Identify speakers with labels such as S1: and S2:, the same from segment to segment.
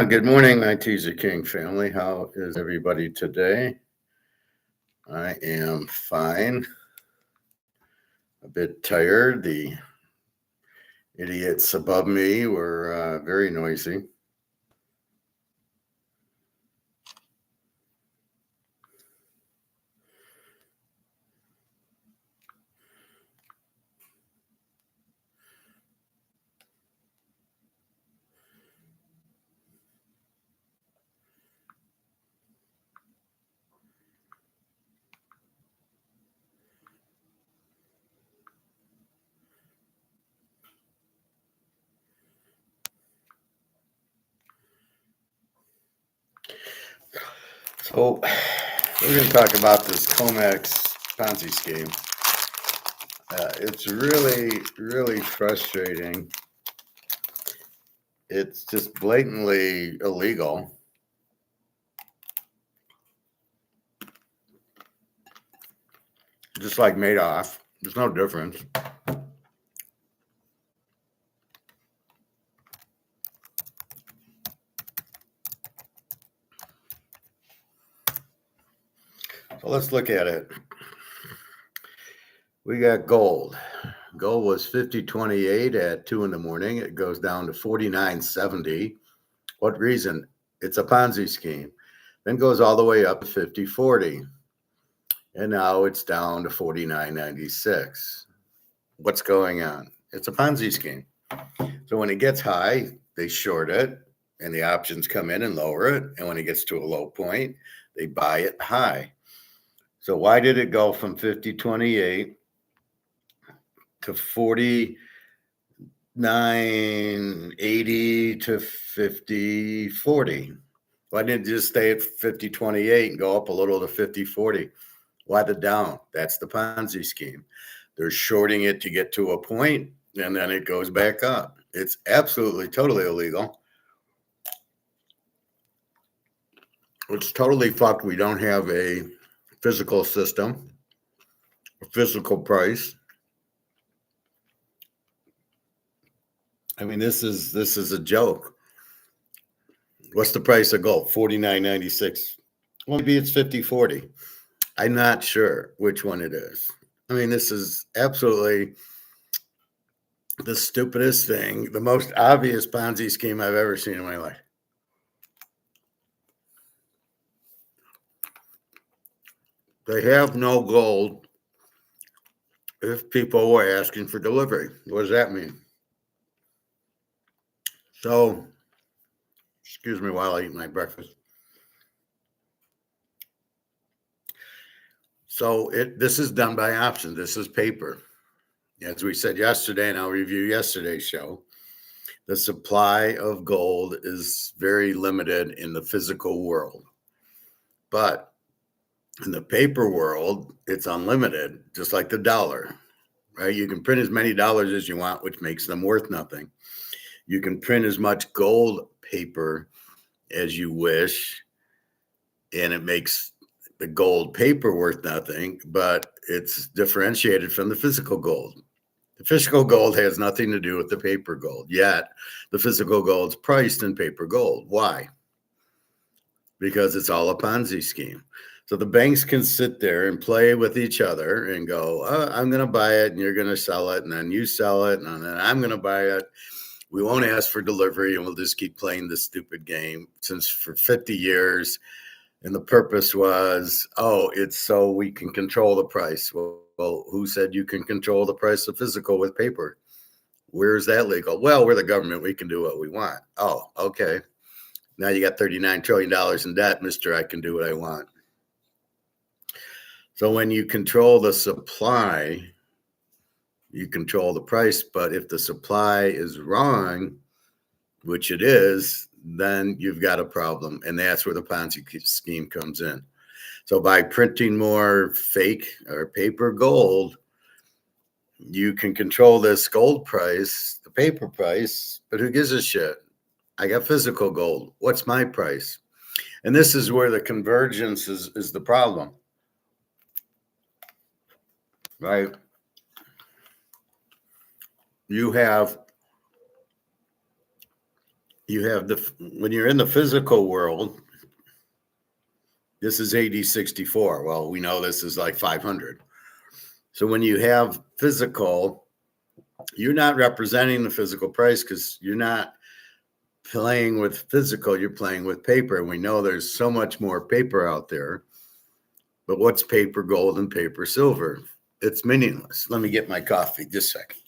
S1: Good morning, my Teaser King family. How is everybody today? I am fine. A bit tired. The idiots above me were very noisy. So we're going to talk about this comex ponzi scheme. It's really, really frustrating. It's just blatantly illegal. Just like Madoff. There's no difference. So let's look at it. We got gold. Gold was 50.28 at 2 in the morning. It goes down to 49.70. What reason? It's a Ponzi scheme. Then goes all the way up to 50.40. And now it's down to 49.96. What's going on? It's a Ponzi scheme. So when it gets high, they short it and the options come in and lower it. And when it gets to a low point, they buy it high. So why did it go from 50.28 to 49.80 to 50.40? Why didn't it just stay at 50.28 and go up a little to 50.40? Why the down? That's the Ponzi scheme. They're shorting it to get to a point, and then it goes back up. It's absolutely, totally illegal. It's totally fucked. We don't have a physical system, a physical price. I mean, this is a joke. What's the price of gold? 49.96. Well, maybe it's 50.40. I'm not sure which one it is. I mean, this is absolutely the stupidest thing, the most obvious Ponzi scheme I've ever seen in my life. They have no gold if people were asking for delivery. What does that mean? So, excuse me while I eat my breakfast. So this is done by option. This is paper. As we said yesterday, and I'll review yesterday's show, the supply of gold is very limited in the physical world. But in the paper world, it's unlimited, just like the dollar, right? You can print as many dollars as you want, which makes them worth nothing. You can print as much gold paper as you wish, and it makes the gold paper worth nothing, but it's differentiated from the physical gold. The physical gold has nothing to do with the paper gold, yet the physical gold's priced in paper gold. Why? Because it's all a Ponzi scheme. So the banks can sit there and play with each other and go, I'm going to buy it and you're going to sell it, and then you sell it and then I'm going to buy it. We won't ask for delivery and we'll just keep playing this stupid game since for 50 years. And the purpose was, it's so we can control the price. Well, who said you can control the price of physical with paper? Where's that legal? Well, we're the government. We can do what we want. Oh, okay. Now you got $39 trillion in debt, mister. I can do what I want. So when you control the supply, you control the price. But if the supply is wrong, which it is, then you've got a problem. And that's where the Ponzi scheme comes in. So by printing more fake or paper gold, you can control this gold price, the paper price, but who gives a shit? I got physical gold. What's my price? And this is where the convergence is the problem, right? You have you have when you're in the physical world, this is AD 64. Well, we know this is like 500. So when you have physical, you're not representing the physical price because you're not playing with physical, you're playing with paper. And we know there's so much more paper out there. But what's paper gold and paper silver? It's meaningless. Let me get my coffee just a second.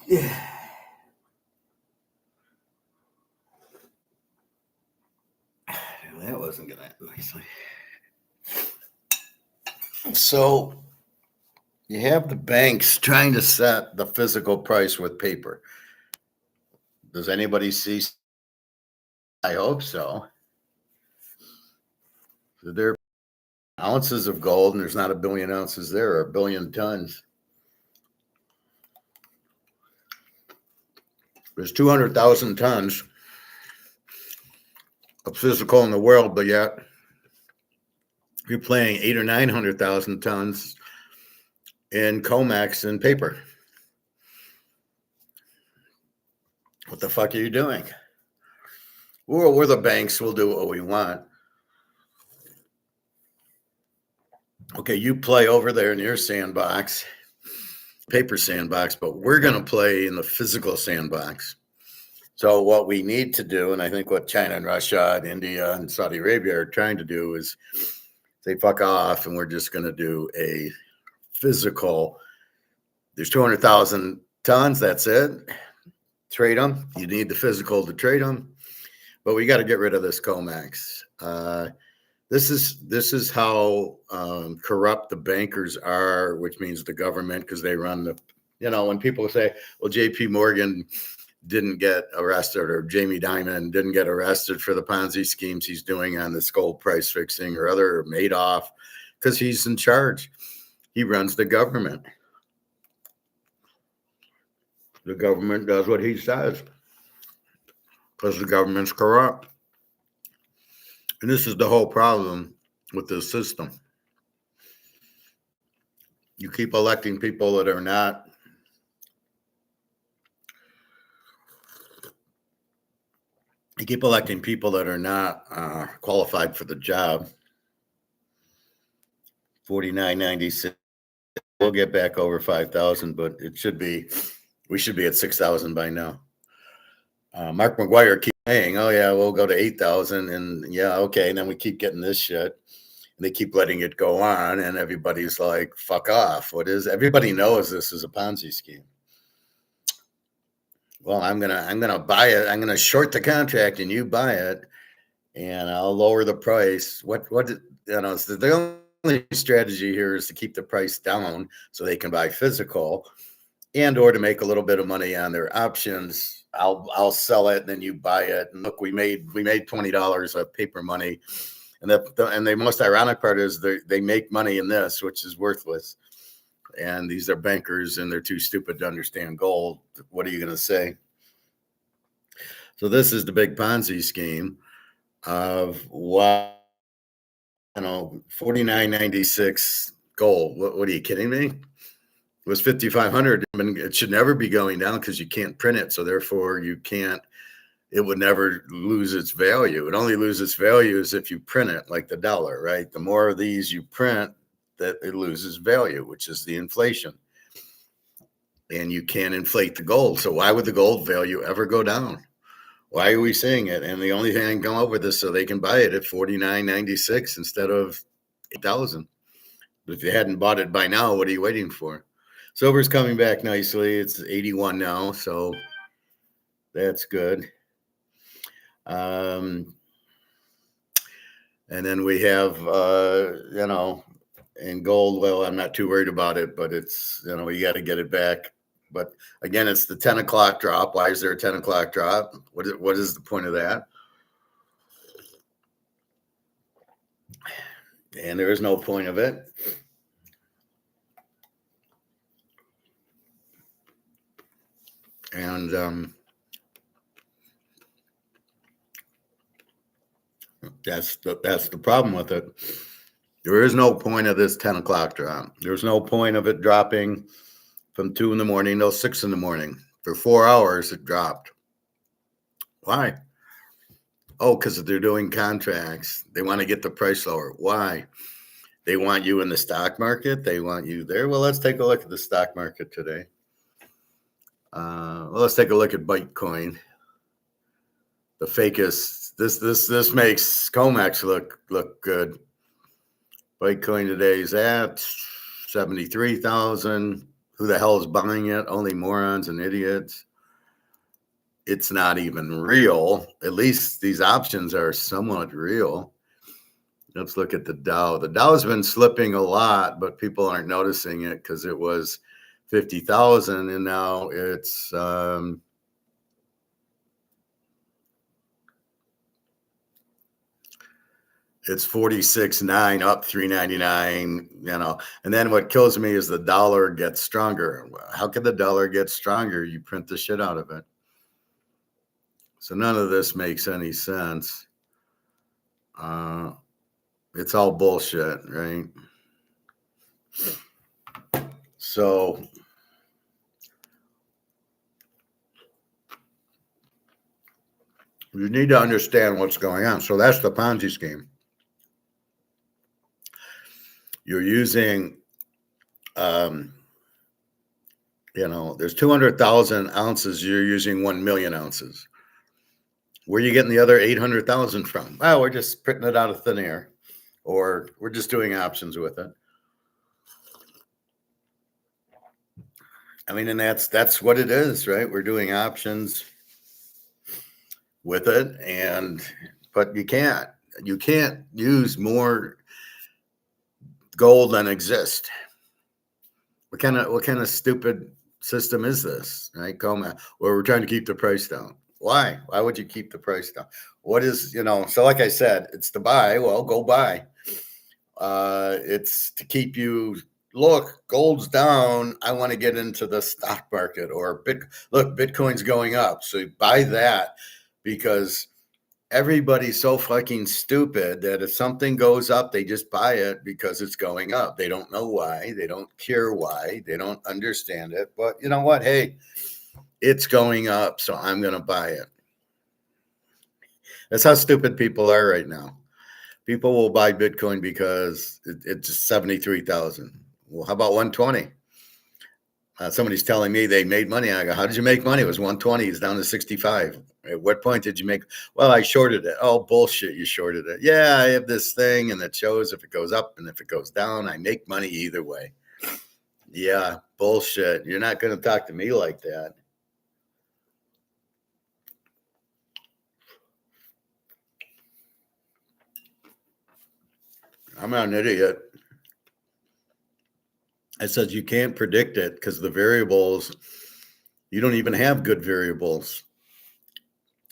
S1: Yeah. That wasn't going to happen nicely. So you have the banks trying to set the physical price with paper. Does anybody see? I hope so. There are ounces of gold, and there's not a billion ounces there, or a billion tons. There's 200,000 tons of physical in the world, but yet you're playing 800,000 or 900,000 tons in comex and paper. What the fuck are you doing? We're the banks. We'll do what we want. Okay, you play over there in your sandbox, paper sandbox, but we're going to play in the physical sandbox. So what we need to do, and I think what China and Russia and India and Saudi Arabia are trying to do is say, fuck off, and we're just going to do a physical. There's 200,000 tons. That's it. Trade them. You need the physical to trade them. But we got to get rid of this comex. This is how corrupt the bankers are, which means the government, because they run the, when people say, well, JP Morgan didn't get arrested, or Jamie Dimon didn't get arrested for the Ponzi schemes he's doing on this gold price fixing or other, Madoff, because he's in charge. He runs the government. The government does what he says because the government's corrupt. And this is the whole problem with this system. You keep electing people that are not qualified for the job. 49.96. We'll get back over 5,000, but we should be at 6,000 by now. Mark McGuire keeps saying, oh yeah, we'll go to 8,000, and yeah, okay. And then we keep getting this shit, and they keep letting it go on, and everybody's like, fuck off. Everybody knows this is a Ponzi scheme. Well, I'm gonna buy it. I'm gonna short the contract, and you buy it, and I'll lower the price. The only strategy here is to keep the price down so they can buy physical, and or to make a little bit of money on their options. I'll sell it, and then you buy it. And look, we made $20 of paper money, and the most ironic part is they make money in this, which is worthless. And these are bankers, and they're too stupid to understand gold. What are you going to say? So this is the big Ponzi scheme of what, 49.96 gold. What are you kidding me? It was 5,500. It should never be going down because you can't print it. So therefore it would never lose its value. It only loses its value is if you print it, like the dollar, right? The more of these you print, that it loses value, which is the inflation. and you can't inflate the gold. So why would the gold value ever go down? Why are we seeing it? And the only thing I can come up with is so they can buy it at $49.96 instead of 8,000. But if you hadn't bought it by now, what are you waiting for? Silver's coming back nicely. It's 81 now, so that's good. And then we have, in gold, well, I'm not too worried about it, but it's, you got to get it back. But again, it's the 10 o'clock drop. Why is there a 10 o'clock drop? What is the point of that? And there is no point of it. And that's the problem with it. There is no point of this 10 o'clock drop. There's no point of it dropping from 2 in the morning till 6 in the morning. For 4 hours, it dropped. Why? Oh, because they're doing contracts. They want to get the price lower. Why? They want you in the stock market. They want you there. Well, let's take a look at the stock market today. Let's take a look at Bitcoin. The fakest. This makes comex look good. Bitcoin today is at 73,000. Who the hell is buying it? Only morons and idiots. It's not even real. At least these options are somewhat real. Let's look at the Dow. The Dow's been slipping a lot, but people aren't noticing it because it was 50,000 and now it's 46.9 up 399, and then what kills me is the dollar gets stronger. How can the dollar get stronger? You print the shit out of it. So none of this makes any sense. It's all bullshit, right? So you need to understand what's going on. So that's the Ponzi scheme. You're using, there's 200,000 ounces. You're using 1 million ounces. Where are you getting the other 800,000 from? Well, we're just printing it out of thin air, or we're just doing options with it. I mean, and that's what it is, right? We're doing options with it, but you can't use more gold than exist. What kind of stupid system is this, right? Where we're trying to keep the price down. Why would you keep the price down? What is, so like I said, it's to buy. Well, go buy. It's to keep you, look, gold's down. I want to get into the stock market, or Bitcoin's going up. So buy that, because everybody's so fucking stupid that if something goes up, they just buy it because it's going up. They don't know why. They don't care why. They don't understand it. But you know what? Hey, it's going up, so I'm going to buy it. That's how stupid people are right now. People will buy Bitcoin because it's 73,000. Well, how about 120? Somebody's telling me they made money. I go, how did you make money? It was 120. It's down to 65. At what point did you make? Well, I shorted it. Oh, bullshit. You shorted it. Yeah, I have this thing and it shows if it goes up and if it goes down, I make money either way. Yeah, bullshit. You're not going to talk to me like that. I'm not an idiot. I said you can't predict it because the variables, you don't even have good variables.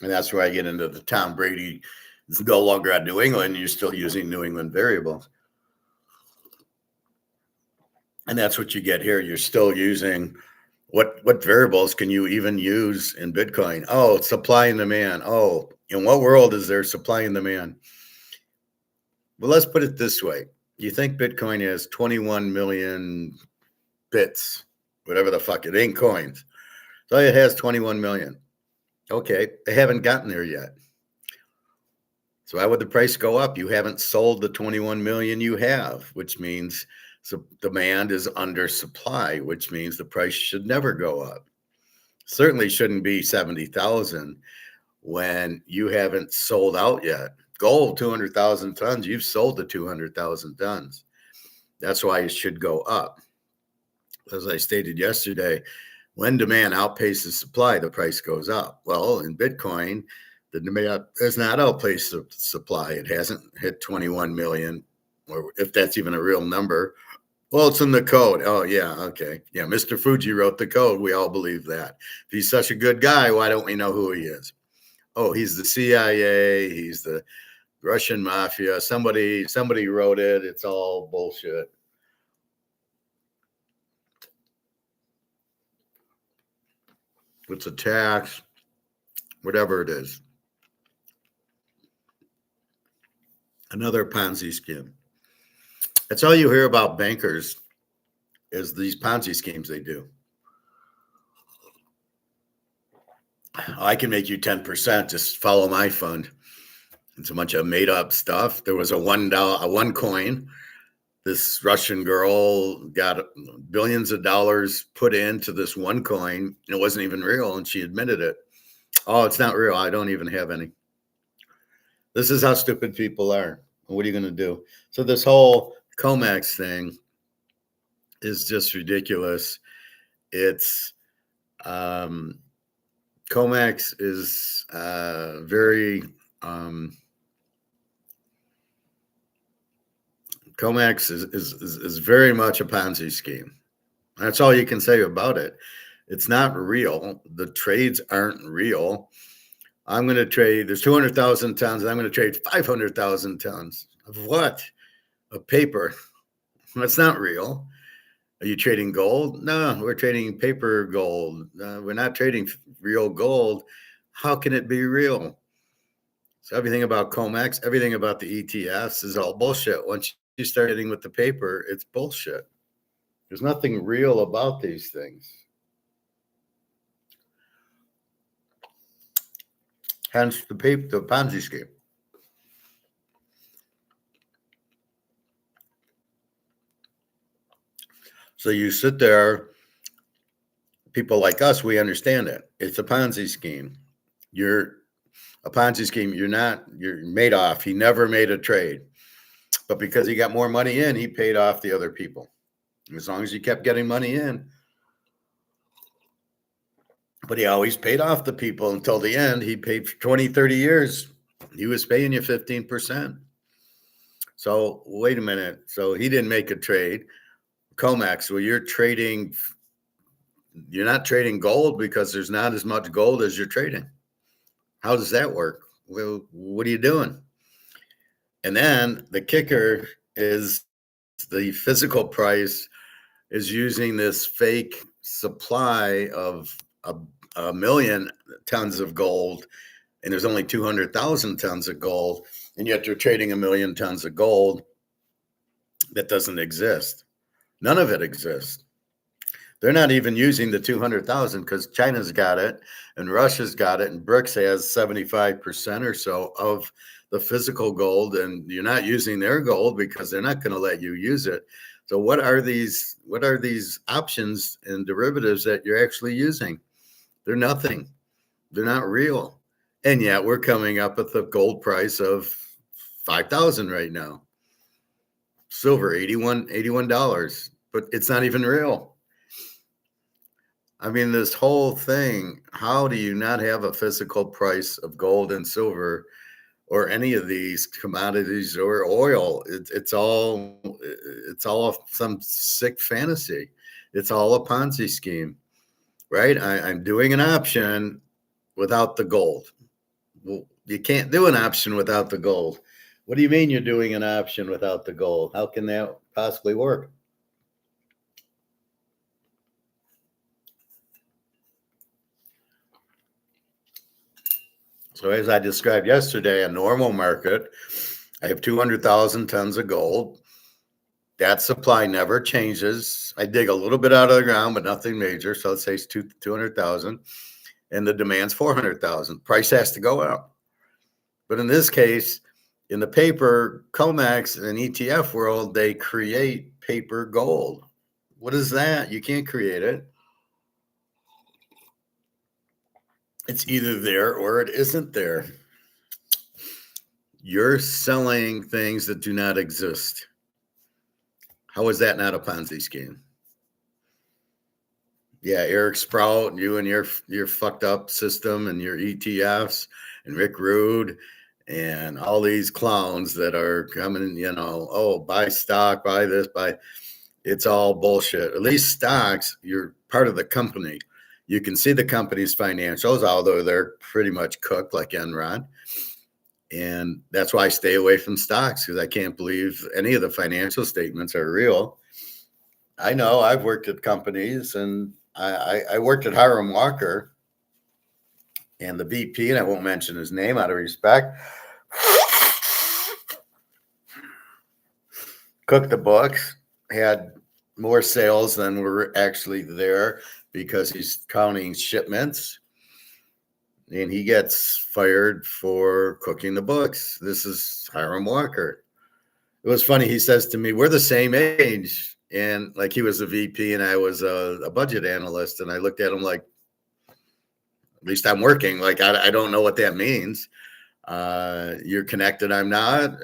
S1: And that's where I get into the Tom Brady is no longer at New England. You're still using New England variables. And that's what you get here. You're still using what variables can you even use in Bitcoin? Oh, supply and demand. Oh, in what world is there supply and demand? Well, let's put it this way. You think Bitcoin has 21 million bits, whatever the fuck, it ain't coins. So it has 21 million. Okay, they haven't gotten there yet. So why would the price go up? You haven't sold the 21 million you have, which means So demand is under supply, which means the price should never go up. Certainly shouldn't be 70,000 when you haven't sold out yet. Gold, 200,000 tons, you've sold the 200,000 tons. That's why it should go up. As I stated yesterday, when demand outpaces supply, the price goes up. Well, in Bitcoin, the demand has not outpaced the supply. It hasn't hit 21 million, or if that's even a real number. Well, it's in the code. Oh, yeah. Okay. Yeah. Mr. Fuji wrote the code. We all believe that. If he's such a good guy, why don't we know who he is? Oh, he's the CIA. He's the Russian mafia. Somebody wrote it. It's all bullshit. It's a tax, whatever it is. Another Ponzi scheme. That's all you hear about bankers is these Ponzi schemes they do. I can make you 10%. Just follow my fund. It's a bunch of made up stuff. There was a one coin. This Russian girl got billions of dollars put into this one coin. It wasn't even real, and she admitted it. Oh, it's not real. I don't even have any. This is how stupid people are. What are you going to do? So this whole comex thing is just ridiculous. It's comex is very comex is very much a Ponzi scheme. That's all you can say about it. It's not real. The trades aren't real. I'm going to trade, there's 200,000 tons, and I'm going to trade 500,000 tons. Of what? Of paper. That's not real. Are you trading gold? No, we're trading paper gold. We're not trading real gold. How can it be real? So everything about comex, everything about the ETFs is all bullshit. Once you start hitting with the paper, it's bullshit. There's nothing real about these things. Hence the Ponzi scheme. So you sit there, people like us, we understand it. It's a Ponzi scheme. You're a Ponzi scheme. You're Madoff. He never made a trade. But because he got more money in, he paid off the other people. As long as he kept getting money in. But he always paid off the people until the end. He paid for 20, 30 years. He was paying you 15%. So wait a minute. So he didn't make a trade. comex, well, you're not trading gold because there's not as much gold as you're trading. How does that work? Well, what are you doing? And then the kicker is the physical price is using this fake supply of a million tons of gold, and there's only 200,000 tons of gold, and yet you're trading a million tons of gold that doesn't exist. None of it exists. They're not even using the 200,000 because China's got it and Russia's got it, and BRICS has 75% or so of the physical gold, and you're not using their gold because they're not going to let you use it. So what are these options and derivatives that you're actually using? They're nothing. They're not real. And yet we're coming up with a gold price of 5,000 right now. Silver, $81, but it's not even real. I mean, this whole thing, how do you not have a physical price of gold and silver or any of these commodities or oil? It's all some sick fantasy. It's all a Ponzi scheme, right? I'm doing an option without the gold. Well, you can't do an option without the gold. What do you mean you're doing an option without the gold? How can that possibly work? So as I described yesterday, a normal market, I have 200,000 tons of gold. That supply never changes. I dig a little bit out of the ground, but nothing major. So let's say it's 200,000, and the demand's 400,000. Price has to go up. But in this case, In the paper, comex and ETF world, they create paper gold. What is that? You can't create it. It's either there or it isn't there. You're selling things that do not exist. How is that not a Ponzi scheme? Yeah, Eric Sprout, you and your fucked up system and your ETFs and Rick Rude and all these clowns that are coming, oh, buy stock, buy this, buy. It's all bullshit. At least stocks, you're part of the company. You can see the company's financials, although they're pretty much cooked like Enron. And that's why I stay away from stocks, because I can't believe any of the financial statements are real. I know I've worked at companies, and I worked at Hiram Walker, and the VP, and I won't mention his name out of respect, cooked the books, had more sales than were actually there because he's counting shipments, and he gets fired for cooking the books. This is Hiram Walker. It was funny. He says to me, we're the same age. And like, he was a VP and I was a budget analyst. And I looked at him like, at least I'm working. Like, I don't know what that means. You're connected. I'm not.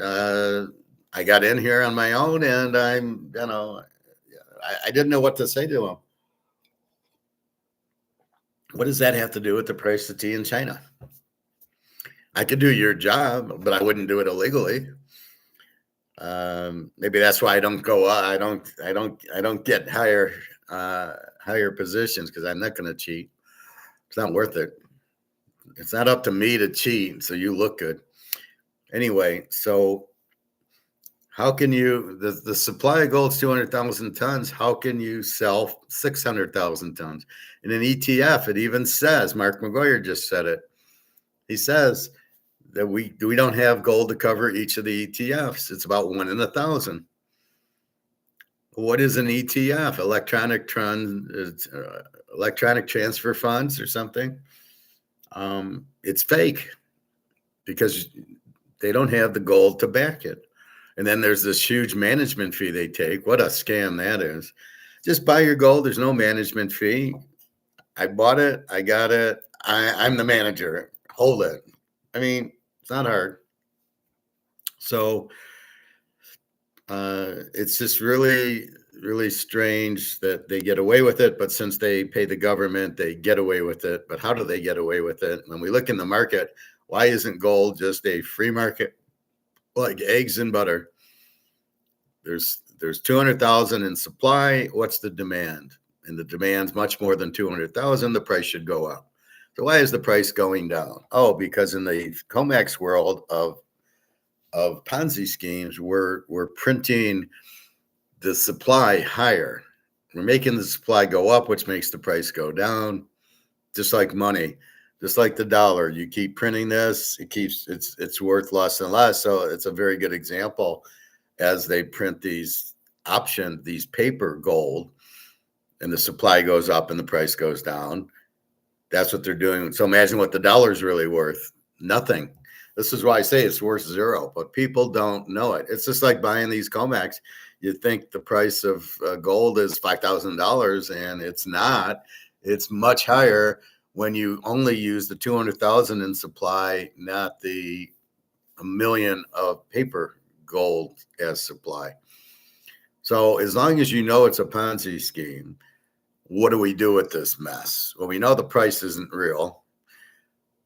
S1: I got in here on my own, and I didn't know what to say to him. What does that have to do with the price of tea in China? I could do your job, but I wouldn't do it illegally. Maybe that's why I don't go. I don't get higher positions, because I'm not going to cheat. It's not worth it. It's not up to me to cheat, so you look good. Anyway, so how can you, the supply of gold is 200,000 tons. How can you sell 600,000 tons? In an ETF, it even says, Mark McGuire just said it. He says that we don't have gold to cover each of the ETFs. It's about 1 in 1,000. What is an ETF? Electronic transfer funds or something. It's fake, because they don't have the gold to back it. And then there's this huge management fee they take. What a scam that is. Just buy your gold. There's no management fee. I bought it. I got it. I'm the manager. Hold it. I mean, it's not hard. So it's just really, really strange that they get away with it. But since they pay the government, they get away with it. But how do they get away with it? When we look in the market, why isn't gold just a free market like eggs and butter? There's 200,000 in supply. What's the demand? And the demand's much more than 200,000. The price should go up. So why is the price going down? Oh, because in the comex world of Ponzi schemes, we're printing the supply higher. We're making the supply go up, which makes the price go down. Just like money, just like the dollar. You keep printing this, it's worth less and less. So it's a very good example, as they print these paper gold, and the supply goes up and the price goes down. That's what they're doing. So imagine what the dollar's really worth. Nothing. This is why I say it's worth zero, but people don't know it. It's just like buying these comex. You think the price of gold is $5,000, and it's not. It's much higher when you only use the 200,000 in supply, not the 1 million of paper gold as supply. So as long as you know it's a Ponzi scheme, what do we do with this mess? Well, we know the price isn't real,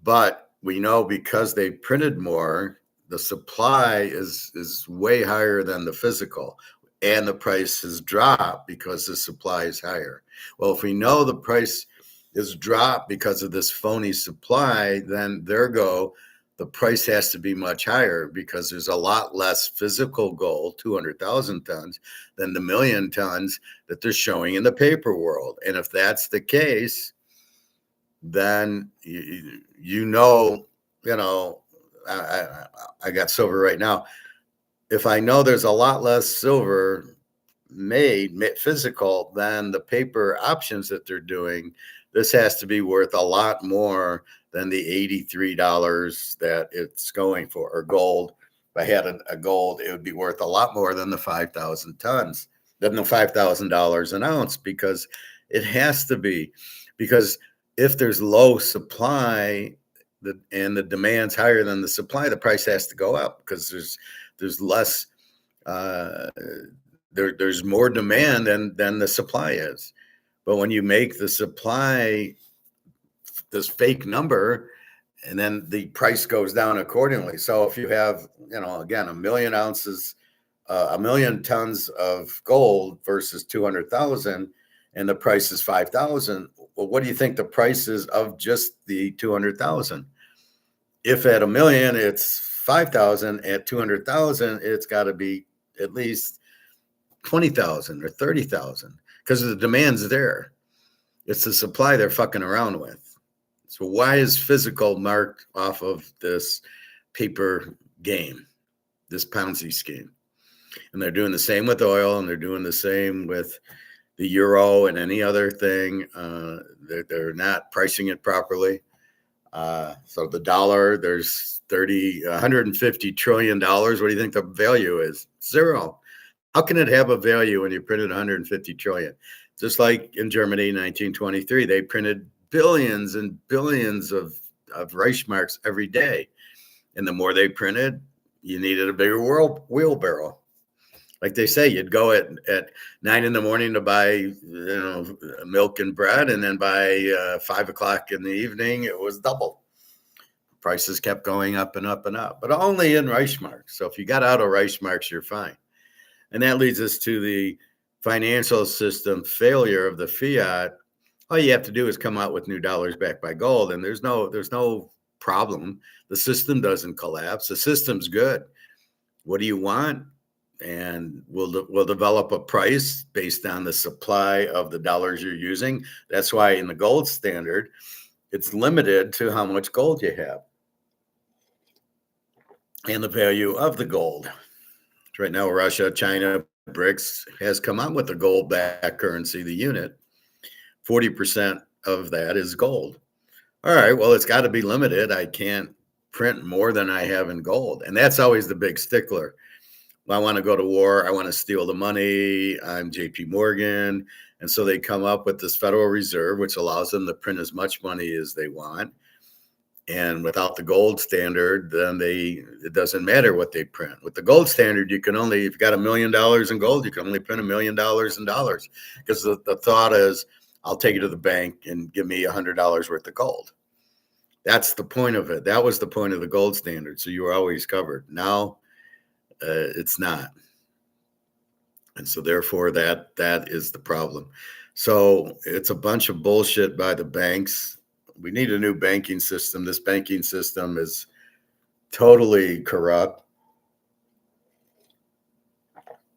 S1: but we know because they printed more, the supply is way higher than the physical, and the price has dropped because the supply is higher. Well, if we know the price is dropped because of this phony supply, then the price has to be much higher, because there's a lot less physical gold, 200,000 tons, than the 1 million tons that they're showing in the paper world. And if that's the case, then I got silver right now. If I know there's a lot less silver made physical than the paper options that they're doing, this has to be worth a lot more than the $83 that it's going for, or gold If I had a gold, it would be worth a lot more than the 5,000 tons, than the $5,000 an ounce, because it has to be. Because if there's low supply and the demand's higher than the supply, the price has to go up because there's less, uh, there's more demand than the supply is. But when you make the supply this fake number, and then the price goes down accordingly. So if you have, again, a million ounces, a million tons of gold versus 200,000, and the price is 5,000. Well, what do you think the price is of just the 200,000? If at a million it's 5,000, at 200,000 it's got to be at least 20,000 or 30,000 because the demand's there. It's the supply they're fucking around with. So why is physical marked off of this paper game, this Ponzi scheme? And they're doing the same with oil, and they're doing the same with the euro and any other thing. They're not pricing it properly. So the dollar, there's $150 trillion. What do you think the value is? Zero. How can it have a value when you printed 150 trillion? Just like in Germany, 1923, they printed billions and billions of Reichsmarks every day. And the more they printed, you needed a bigger wheelbarrow. Like they say, you'd go at 9 in the morning to buy, milk and bread. And then by 5 o'clock in the evening, it was double. Prices kept going up and up and up, but only in Reichsmarks. So if you got out of Reichsmarks, you're fine. And that leads us to the financial system failure of the fiat. All you have to do is come out with new dollars backed by gold, and there's no problem. The system doesn't collapse. The system's good. What do you want? And we'll develop a price based on the supply of the dollars you're using. That's why in the gold standard, it's limited to how much gold you have and the value of the gold. Right now, Russia, China, BRICS has come out with a gold-backed currency, the unit. 40% of that is gold. All right, well, it's got to be limited. I can't print more than I have in gold. And that's always the big stickler. Well, I want to go to war. I want to steal the money. I'm JP Morgan. And so they come up with this Federal Reserve, which allows them to print as much money as they want. And without the gold standard, then it doesn't matter what they print. With the gold standard, you can only, if you got $1 million in gold, you can only print $1 million in dollars. Because the thought is, I'll take it to the bank and give me $100 worth of gold. That's the point of it. That was the point of the gold standard. So you were always covered. Now it's not. And so therefore that is the problem. So it's a bunch of bullshit by the banks. We need a new banking system. This banking system is totally corrupt.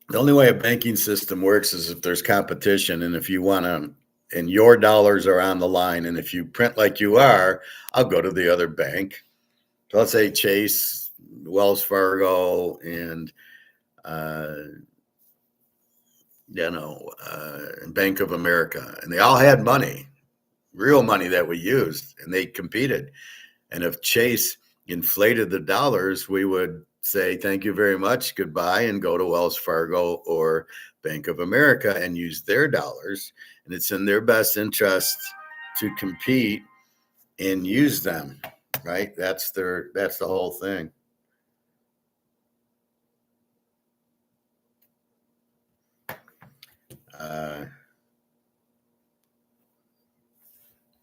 S1: The only way a banking system works is if there's competition, and if you want to, and your dollars are on the line, and if you print like you are, I'll go to the other bank. So let's say Chase, Wells Fargo, and Bank of America, and they all had money. Real money that we used, and they competed. And if Chase inflated the dollars, we would say, thank you very much, goodbye, and go to Wells Fargo or Bank of America and use their dollars. And it's in their best interest to compete and use them, right? That's the whole thing.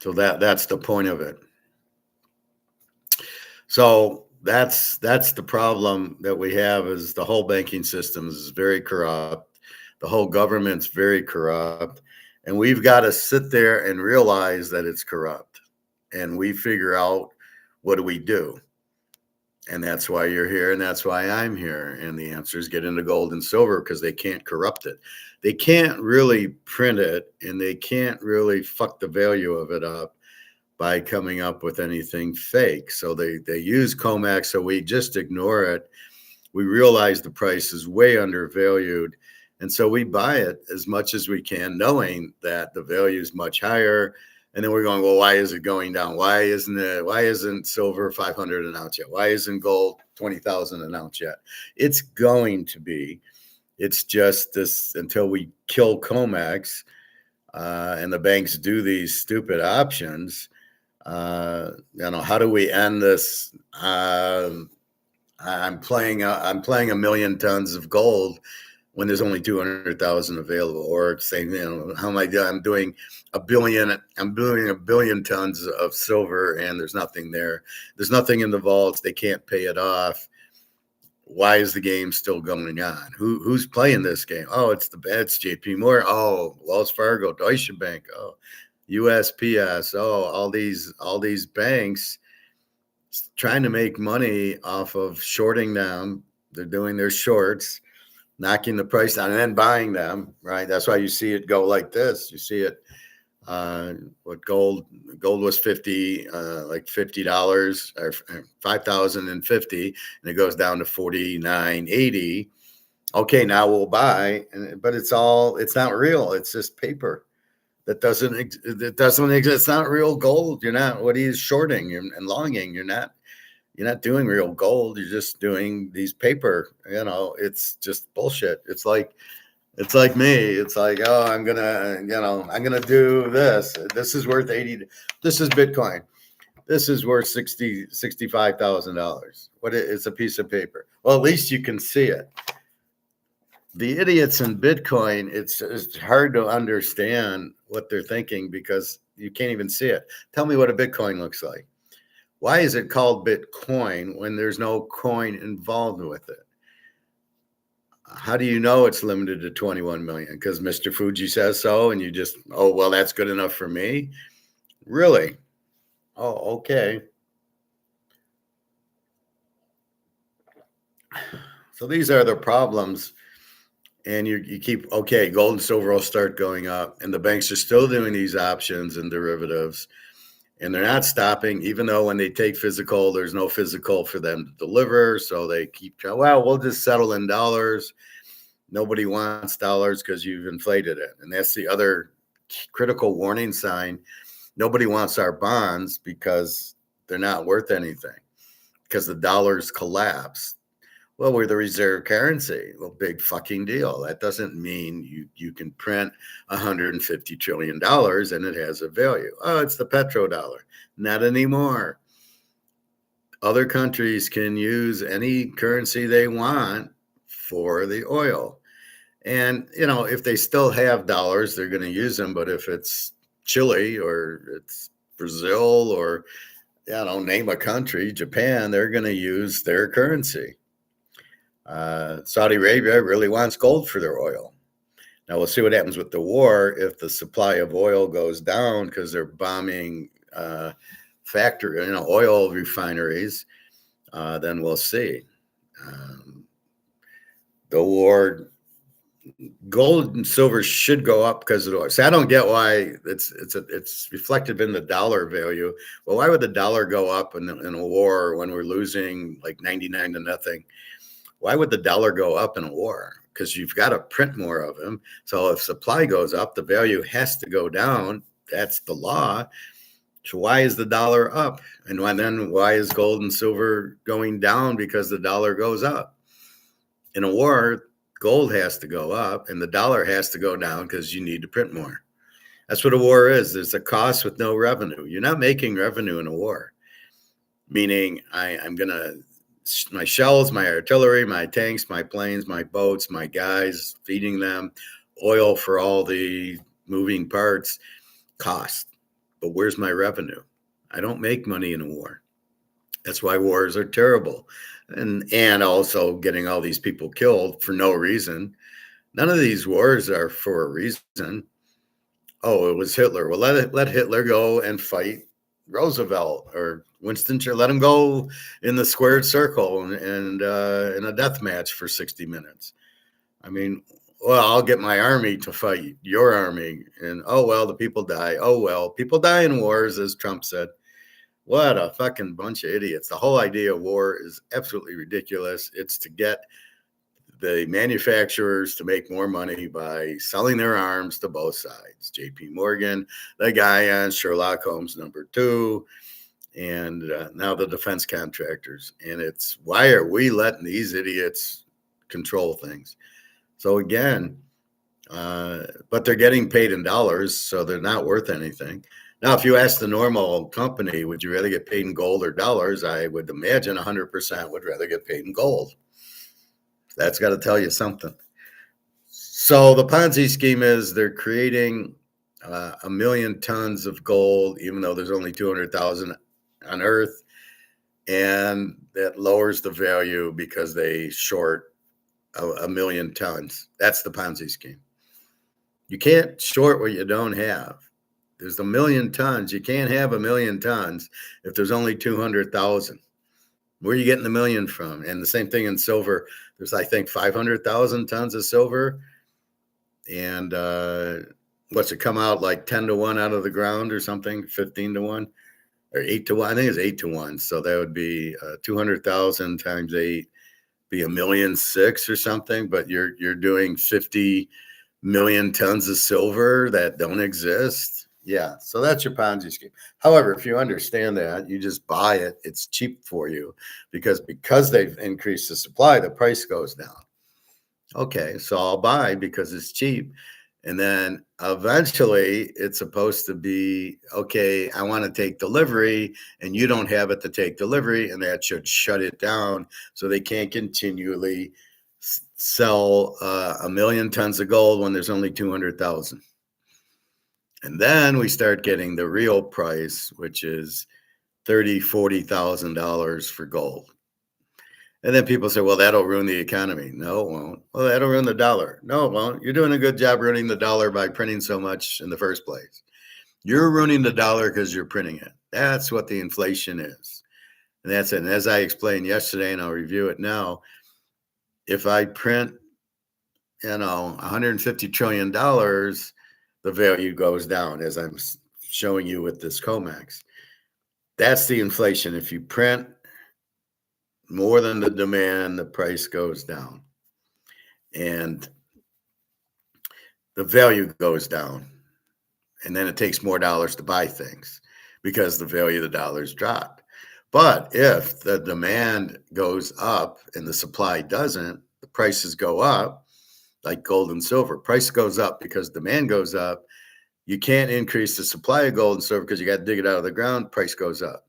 S1: So that's the point of it. So that's the problem that we have, is the whole banking system is very corrupt. The whole government's very corrupt. And we've got to sit there and realize that it's corrupt. And we figure out, what do we do? And that's why you're here, and that's why I'm here. And the answer is get into gold and silver, because they can't corrupt it. They can't really print it, and they can't really fuck the value of it up by coming up with anything fake. So they use comex, so we just ignore it. We realize the price is way undervalued, and so we buy it as much as we can, knowing that the value is much higher. And then we're going, well, why is it going down? Why isn't silver 500 an ounce yet? Why isn't gold 20,000 an ounce yet? It's going to be. It's just this until we kill comex and the banks do these stupid options. How do we end this? I'm playing a million tons of gold when there's only 200,000 available, or saying, how am I doing? I'm doing a billion tons of silver and there's nothing there. There's nothing in the vaults. They can't pay it off. Why is the game still going on? Who's playing this game? Oh, it's JP Morgan. Oh, Wells Fargo, Deutsche Bank. Oh, USPS. Oh, all these banks trying to make money off of shorting them. They're doing their shorts, knocking the price down and then buying them, right? That's why you see it go like this. You see it, what gold was 50, like $50 or 5,050, and it goes down to 49.80. Okay, now we'll buy, but it's not real. It's just paper that doesn't exist. It's not real gold. What are you shorting and longing? You're not doing real gold. You're just doing these paper, it's just bullshit. It's like me. It's like, oh, I'm going to do this. This is worth 80. This is Bitcoin. This is worth $65,000. It's a piece of paper. Well, at least you can see it. The idiots in Bitcoin, it's hard to understand what they're thinking because you can't even see it. Tell me what a Bitcoin looks like. Why is it called Bitcoin when there's no coin involved with it? How do you know it's limited to 21 million? Because Mr. Fuji says so, and you just, oh, well, that's good enough for me? Really? Oh, okay. So these are the problems. And you keep, okay, gold and silver will start going up, and the banks are still doing these options and derivatives, and they're not stopping, even though when they take physical, there's no physical for them to deliver. So they keep trying, well, we'll just settle in dollars. Nobody wants dollars because you've inflated it. And that's the other critical warning sign. Nobody wants our bonds because they're not worth anything, because the dollars collapse. Well, we're the reserve currency. Well, big fucking deal. That doesn't mean you can print $150 trillion and it has a value. Oh, it's the petrodollar. Not anymore. Other countries can use any currency they want for the oil. And, if they still have dollars, they're going to use them. But if it's Chile or it's Brazil or, name a country, Japan, they're going to use their currency. Saudi Arabia really wants gold for their oil. Now we'll see what happens with the war. If the supply of oil goes down because they're bombing oil refineries, then we'll see. The war, gold and silver should go up because of the oil. So I don't get why it's reflected in the dollar value. Well, why would the dollar go up in a war when we're losing like 99 to nothing? Why would the dollar go up in a war? Because you've got to print more of them. So if supply goes up, the value has to go down. That's the law. So why is the dollar up? And then why is gold and silver going down? Because the dollar goes up. In a war, gold has to go up and the dollar has to go down because you need to print more. That's what a war is. There's a cost with no revenue. You're not making revenue in a war. Meaning I'm going to, my shells, my artillery, my tanks, my planes, my boats, my guys, feeding them, oil for all the moving parts, cost. But where's my revenue? I don't make money in a war. That's why wars are terrible. And also getting all these people killed for no reason. None of these wars are for a reason. Oh, it was Hitler. Well, let Hitler go and fight Roosevelt or Winston Churchill. Let him go in the squared circle and in a death match for 60 minutes. I mean, well, I'll get my army to fight your army. And, oh, well, the people die. Oh, well, people die in wars, as Trump said. What a fucking bunch of idiots. The whole idea of war is absolutely ridiculous. It's to get the manufacturers to make more money by selling their arms to both sides. J.P. Morgan, the guy on Sherlock Holmes #2, and now the defense contractors. And it's, why are we letting these idiots control things? So again, but they're getting paid in dollars, so they're not worth anything. Now, if you ask the normal company, would you rather get paid in gold or dollars? I would imagine 100% would rather get paid in gold. That's got to tell you something. So the Ponzi scheme is they're creating 1 million tons of gold, even though there's only 200,000 on Earth, and that lowers the value because they short 1 million tons. That's the Ponzi scheme. You can't short what you don't have. There's 1 million tons. You can't have 1 million tons if there's only 200,000. Where are you getting the million from? And the same thing in silver. There's, I think, 500,000 tons of silver. And what's it come out like 10 to 1 out of the ground or something? 15 to 1 or 8 to 1? I think it's 8 to 1. So that would be 200,000 times 8 be 1,000,006 or something. But you're doing 50 million tons of silver that don't exist. Yeah, so that's your Ponzi scheme. However, if you understand that, you just buy it. It's cheap for you because they've increased the supply, the price goes down. Okay, so I'll buy because it's cheap. And then eventually it's supposed to be, okay, I want to take delivery and you don't have it to take delivery, and that should shut it down so they can't continually sell 1 million tons of gold when there's only 200,000. And then we start getting the real price, which is $30,000, $40,000 for gold. And then people say, well, that'll ruin the economy. No, it won't. Well, that'll ruin the dollar. No, it won't. You're doing a good job ruining the dollar by printing so much in the first place. You're ruining the dollar because you're printing it. That's what the inflation is. And that's it. And as I explained yesterday, and I'll review it now, if I print, $150 trillion, the value goes down, as I'm showing you with this comex. That's the inflation. If you print more than the demand, the price goes down and the value goes down. And then it takes more dollars to buy things because the value of the dollars dropped. But if the demand goes up and the supply doesn't, the prices go up, like gold and silver. Price goes up because demand goes up. You can't increase the supply of gold and silver because you got to dig it out of the ground. Price goes up.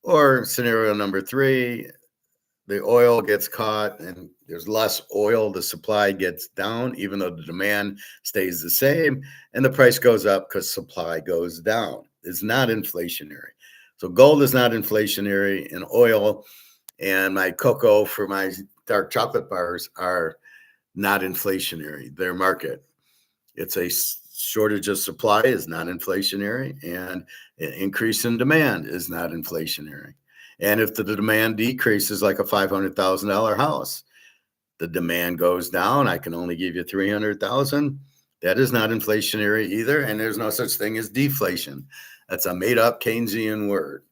S1: Or scenario number 3, the oil gets caught and there's less oil. The supply gets down, even though the demand stays the same. And the price goes up because supply goes down. It's not inflationary. So gold is not inflationary, and oil and my cocoa for my dark chocolate bars are not inflationary. They're market. It's a shortage of supply is not inflationary, and an increase in demand is not inflationary. And if the demand decreases, like a $500,000 house, the demand goes down. I can only give you 300,000. That is not inflationary either. And there's no such thing as deflation. That's a made up Keynesian word.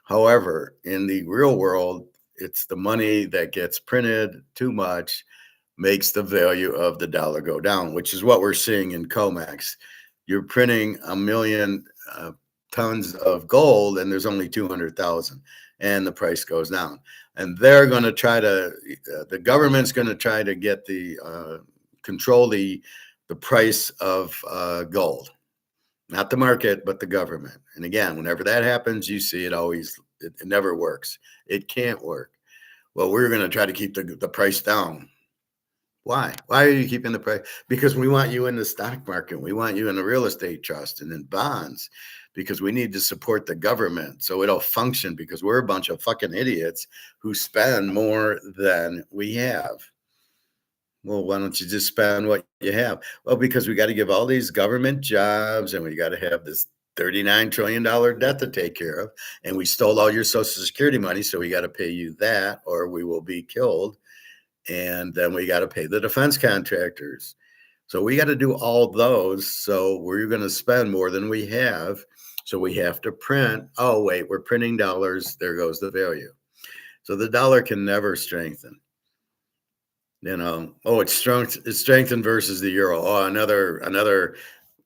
S1: However, in the real world, it's the money that gets printed too much makes the value of the dollar go down, which is what we're seeing in comex. You're printing 1 million tons of gold and there's only 200,000, and the price goes down. And they're going to try to, the government's going to try to get the control the price of gold, not the market, but the government. And again, whenever that happens, you see it always, it never works. It can't work. Well, we're going to try to keep the price down. Why? Why are you keeping the price? Because we want you in the stock market. We want you in the real estate trust and in bonds, because we need to support the government so it'll function, because we're a bunch of fucking idiots who spend more than we have. Well, why don't you just spend what you have? Well, because we got to give all these government jobs, and we got to have this $39 trillion debt to take care of. And we stole all your Social Security money, so we got to pay you that or we will be killed. And then we got to pay the defense contractors. So we got to do all those. So we're going to spend more than we have. So we have to print. Oh, wait, we're printing dollars. There goes the value. So the dollar can never strengthen. Oh, it's strengthened versus the euro. Oh, another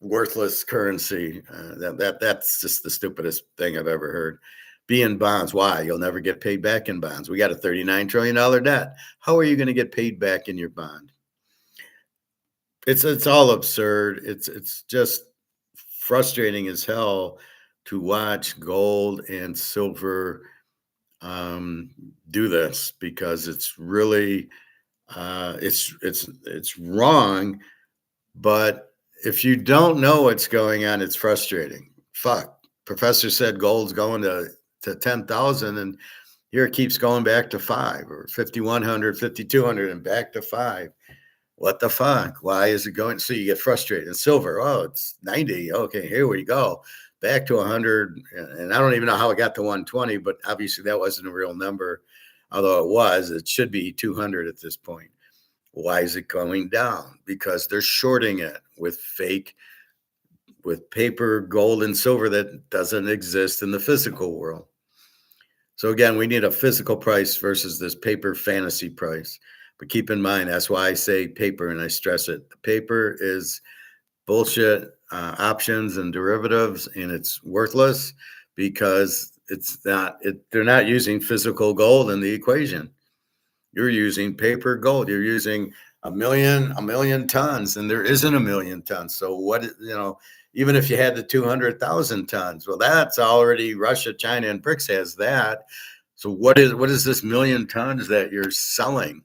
S1: worthless currency. That's just the stupidest thing I've ever heard. Be in bonds. Why? You'll never get paid back in bonds. We got a $39 trillion debt. How are you going to get paid back in your bond? It's all absurd. It's just frustrating as hell to watch gold and silver do this, because it's really it's wrong. But if you don't know what's going on, it's frustrating. Fuck. Professor said gold's going to 10,000, and here it keeps going back to 5, or 5,100, 5,200, and back to 5. What the fuck? Why is it going? So you get frustrated. And silver, oh, it's 90. Okay, here we go. Back to 100. And I don't even know how it got to 120, but obviously that wasn't a real number. Although it should be 200 at this point. Why is it going down? Because they're shorting it with paper, gold, and silver that doesn't exist in the physical world. So again, we need a physical price versus this paper fantasy price. But keep in mind, that's why I say paper, and I stress it. The paper is bullshit options and derivatives, and it's worthless because they're not using physical gold in the equation. You're using paper gold. You're using a million tons, and there isn't a million tons. So even if you had the 200,000 tons, well, that's already Russia, China, and BRICS has that. So what is this million tons that you're selling?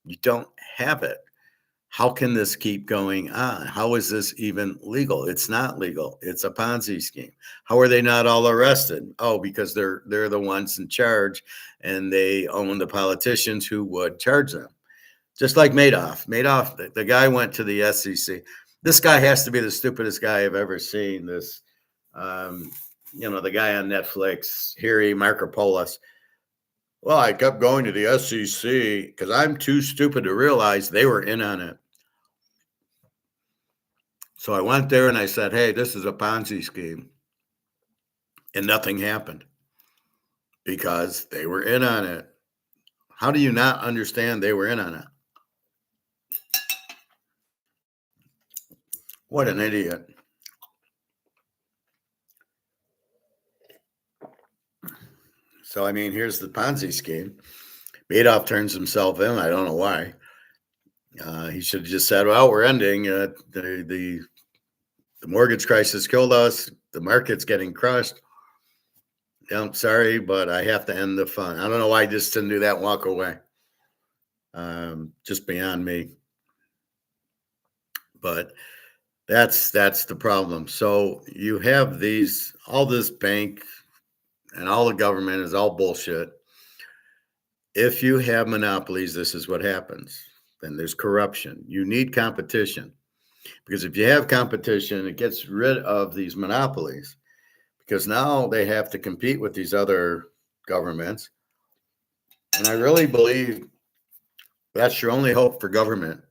S1: You don't have it. How can this keep going on? How is this even legal? It's not legal. It's a Ponzi scheme. How are they not all arrested? Oh, because they're the ones in charge, and they own the politicians who would charge them. Just like Madoff. Madoff, the guy went to the SEC. This guy has to be the stupidest guy I've ever seen. The guy on Netflix, Harry Markopolos. Well, I kept going to the SEC because I'm too stupid to realize they were in on it. So I went there and I said, hey, this is a Ponzi scheme. And nothing happened because they were in on it. How do you not understand they were in on it? What an idiot. So, I mean, here's the Ponzi scheme. Madoff turns himself in. I don't know why. He should have just said, well, we're ending. The mortgage crisis killed us. The market's getting crushed. I'm sorry, but I have to end the fund. I don't know why I just didn't do that and walk away. Just beyond me. But that's the problem. So you have all this bank and all the government is all bullshit. If you have monopolies, this is what happens. Then there's corruption. You need competition, because if you have competition, it gets rid of these monopolies, because now they have to compete with these other governments. And I really believe that's your only hope for government,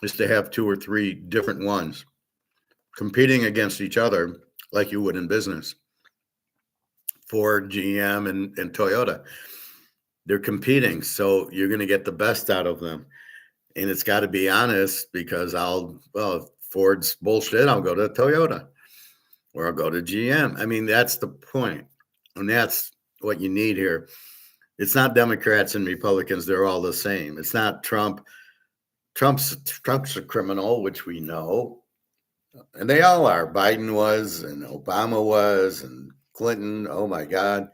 S1: is to have 2 or 3 different ones competing against each other like you would in business. Ford, GM, and Toyota. They're competing, so you're going to get the best out of them. And it's got to be honest, because Ford's bullshit, I'll go to Toyota, or I'll go to GM. I mean, that's the point. And that's what you need here. It's not Democrats and Republicans. They're all the same. It's not Trump. Trump's a criminal, which we know. And they all are. Biden was, and Obama was, and Clinton. Oh, my God.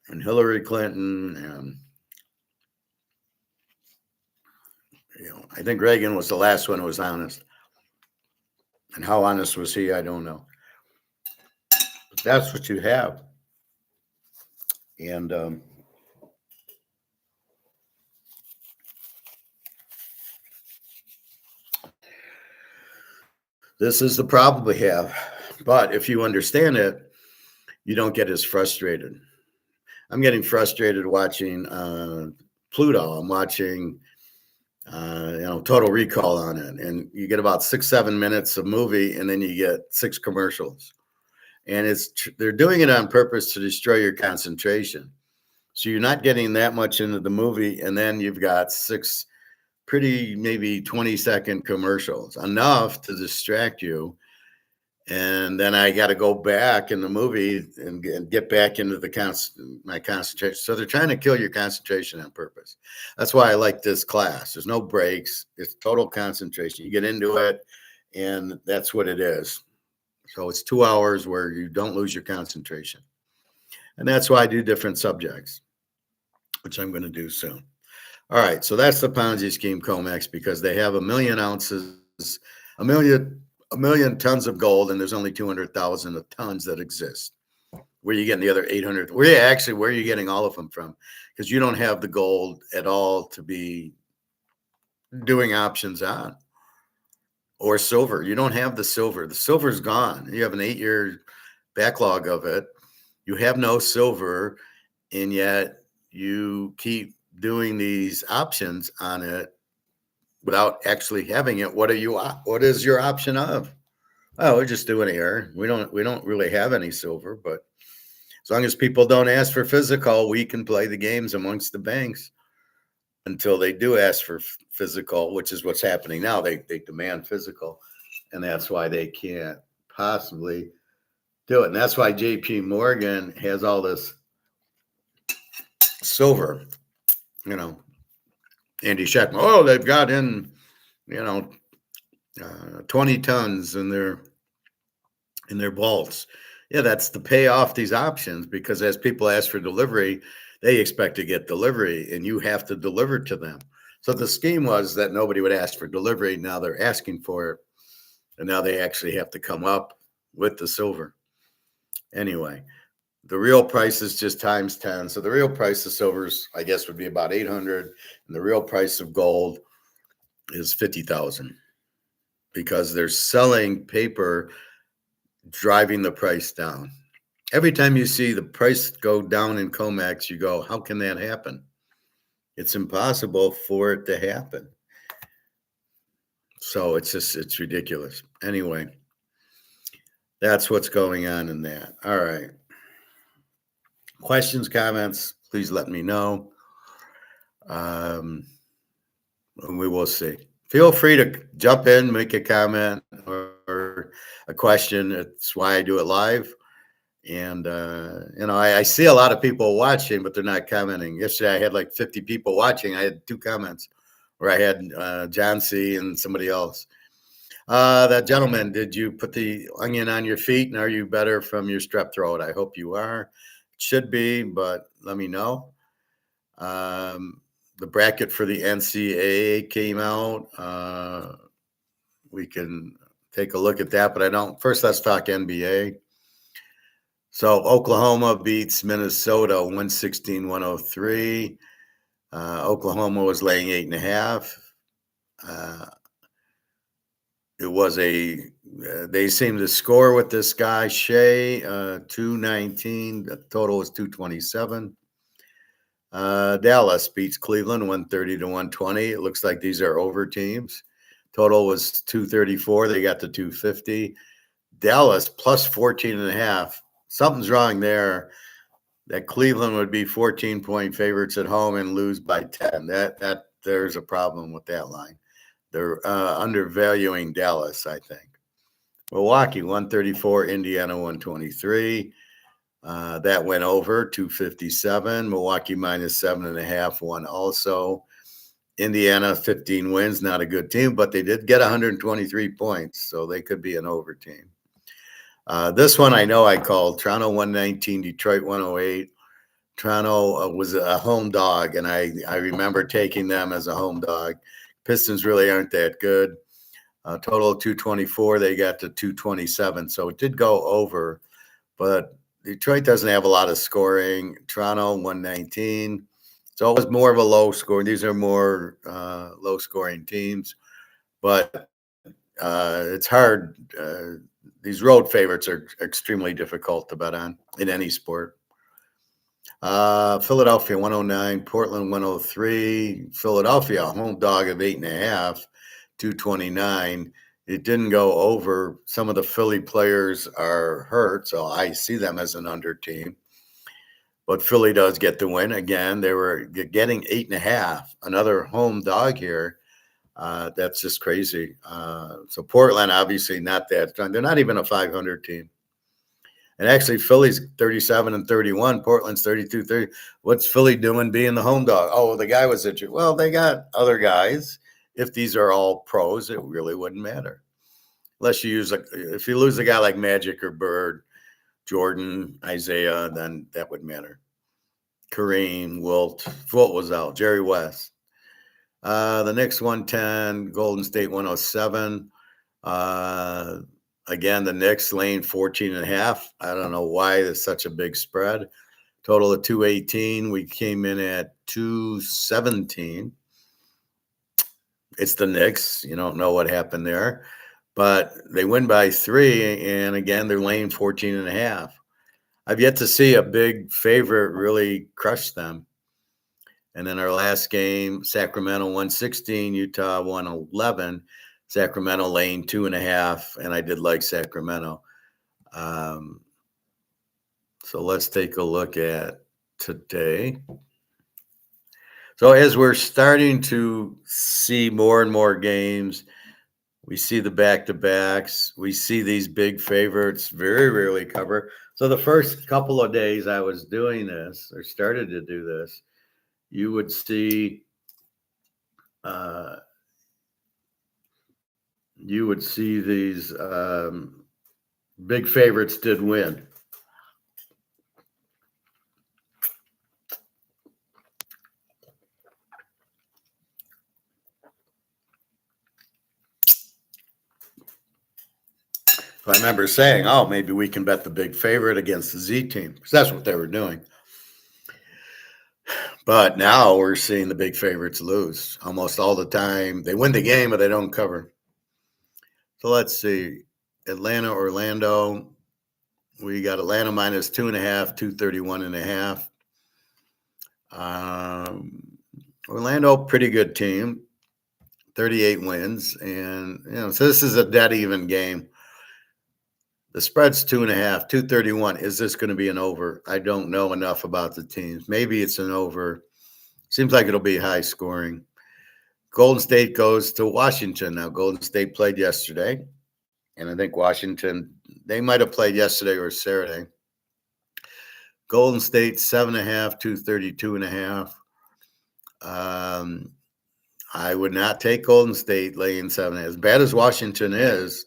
S1: And Hillary Clinton. And, I think Reagan was the last one who was honest. And how honest was he? I don't know. But that's what you have. And this is the problem we have. But if you understand it, you don't get as frustrated. I'm getting frustrated watching Pluto. I'm watching Total Recall on it, and you get about 6-7 minutes of movie, and then you get 6 commercials, and they're doing it on purpose to destroy your concentration. So you're not getting that much into the movie, and then you've got 6 pretty maybe 20-second commercials, enough to distract you. And then I got to go back in the movie and get back into my concentration. So they're trying to kill your concentration on purpose. That's why I like this class. There's no breaks. It's total concentration. You get into it, and that's what it is. So it's 2 hours where you don't lose your concentration. And that's why I do different subjects, which I'm going to do soon. All right. So that's the Ponzi scheme Comex, because they have 1,000,000 ounces, a million tons of gold, and there's only 200,000 of tons that exist. Where are you getting the other 800? Where are you getting all of them from? Because you don't have the gold at all to be doing options on, or silver. You don't have the silver. The silver's gone. You have an 8-year backlog of it. You have no silver, and yet you keep doing these options on it without actually having it. What is your option of? Oh, we're just doing air. We don't really have any silver, but as long as people don't ask for physical, we can play the games amongst the banks until they do ask for physical, which is what's happening now. They demand physical, and that's why they can't possibly do it. And that's why JP Morgan has all this silver, Andy Scheckman. Oh, they've got in, 20 tons in their vaults. Yeah, that's to pay off these options, because as people ask for delivery, they expect to get delivery, and you have to deliver to them. So the scheme was that nobody would ask for delivery. Now they're asking for it, and now they actually have to come up with the silver. Anyway, the real price is just times 10. So the real price of silver, I guess, would be about 800, and the real price of gold is 50,000, because they're selling paper, driving the price down. Every time you see the price go down in Comex, you go, how can that happen? It's impossible for it to happen. So it's ridiculous. Anyway, that's what's going on in that. All right. Questions, comments, please let me know. We will see. Feel free to jump in, make a comment or a question. It's why I do it live. And, I see a lot of people watching, but they're not commenting. Yesterday, I had like 50 people watching. I had 2 comments where I had John C. and somebody else. That gentleman, did you put the onion on your feet, and are you better from your strep throat? I hope you are. Should be, but let me know. The bracket for the NCAA came out. We can take a look at that, but first, let's talk NBA. So Oklahoma beats Minnesota 116-103. Oklahoma was laying 8.5. It was they seemed to score with this guy, Shea, 219. The total was 227. Dallas beats Cleveland 130-120. It looks like these are over teams. Total was 234. They got to 250. Dallas plus 14.5. Something's wrong there. That Cleveland would be 14-point favorites at home and lose by 10. That there's a problem with that line. They're undervaluing Dallas, I think. Milwaukee 134, Indiana 123. That went over 257. Milwaukee minus 7.5 won also. Indiana 15 wins, not a good team, but they did get 123 points, so they could be an over team. This one I know I called. Toronto 119, Detroit 108. Toronto was a home dog, and I remember taking them as a home dog. Pistons really aren't that good. Total 224, they got to 227, so it did go over, but Detroit doesn't have a lot of scoring. Toronto 119. So it was more of a low score. These are more low scoring teams, but it's hard. These road favorites are extremely difficult to bet on in any sport. Philadelphia 109, Portland 103. Philadelphia, home dog of 8.5, 229. It didn't go over. Some of the Philly players are hurt, so I see them as an under team. But Philly does get the win. Again, they were getting 8.5, another home dog here. That's just crazy. So Portland, obviously not that strong. They're not even a 500 team. And actually, Philly's 37-31. Portland's 32-30. What's Philly doing being the home dog? Oh, the guy was injured. Well, they got other guys. If these are all pros, it really wouldn't matter. Unless you use if you lose a guy like Magic or Bird, Jordan, Isaiah, then that would matter. Kareem, Wilt was out. Jerry West. The Knicks 110, Golden State 107. Again, the Knicks laying 14.5. I don't know why there's such a big spread. Total of 218. We came in at 217. It's the Knicks. You don't know what happened there. But they win by 3, and again, they're laying 14.5. I've yet to see a big favorite really crush them. And then our last game, Sacramento 116, Utah 111. Sacramento laying 2.5, and I did like Sacramento. So let's take a look at today. So as we're starting to see more and more games, we see the back-to-backs. We see these big favorites very rarely cover. So the first couple of days I was doing this, or started to do this, you would see these big favorites did win. So I remember saying, oh, maybe we can bet the big favorite against the Z team, because that's what they were doing. But now we're seeing the big favorites lose almost all the time. They win the game, but they don't cover. So let's see. Atlanta, Orlando. We got Atlanta minus 2.5, 231.5. Orlando, pretty good team, 38 wins. And, so this is a dead even game. The spread's 2.5, 231. Is this going to be an over? I don't know enough about the teams. Maybe it's an over. Seems like it'll be high scoring. Golden State goes to Washington. Now, Golden State played yesterday. And I think Washington, they might have played yesterday or Saturday. Golden State, 7.5, 232.5. I would not take Golden State laying 7. As bad as Washington is,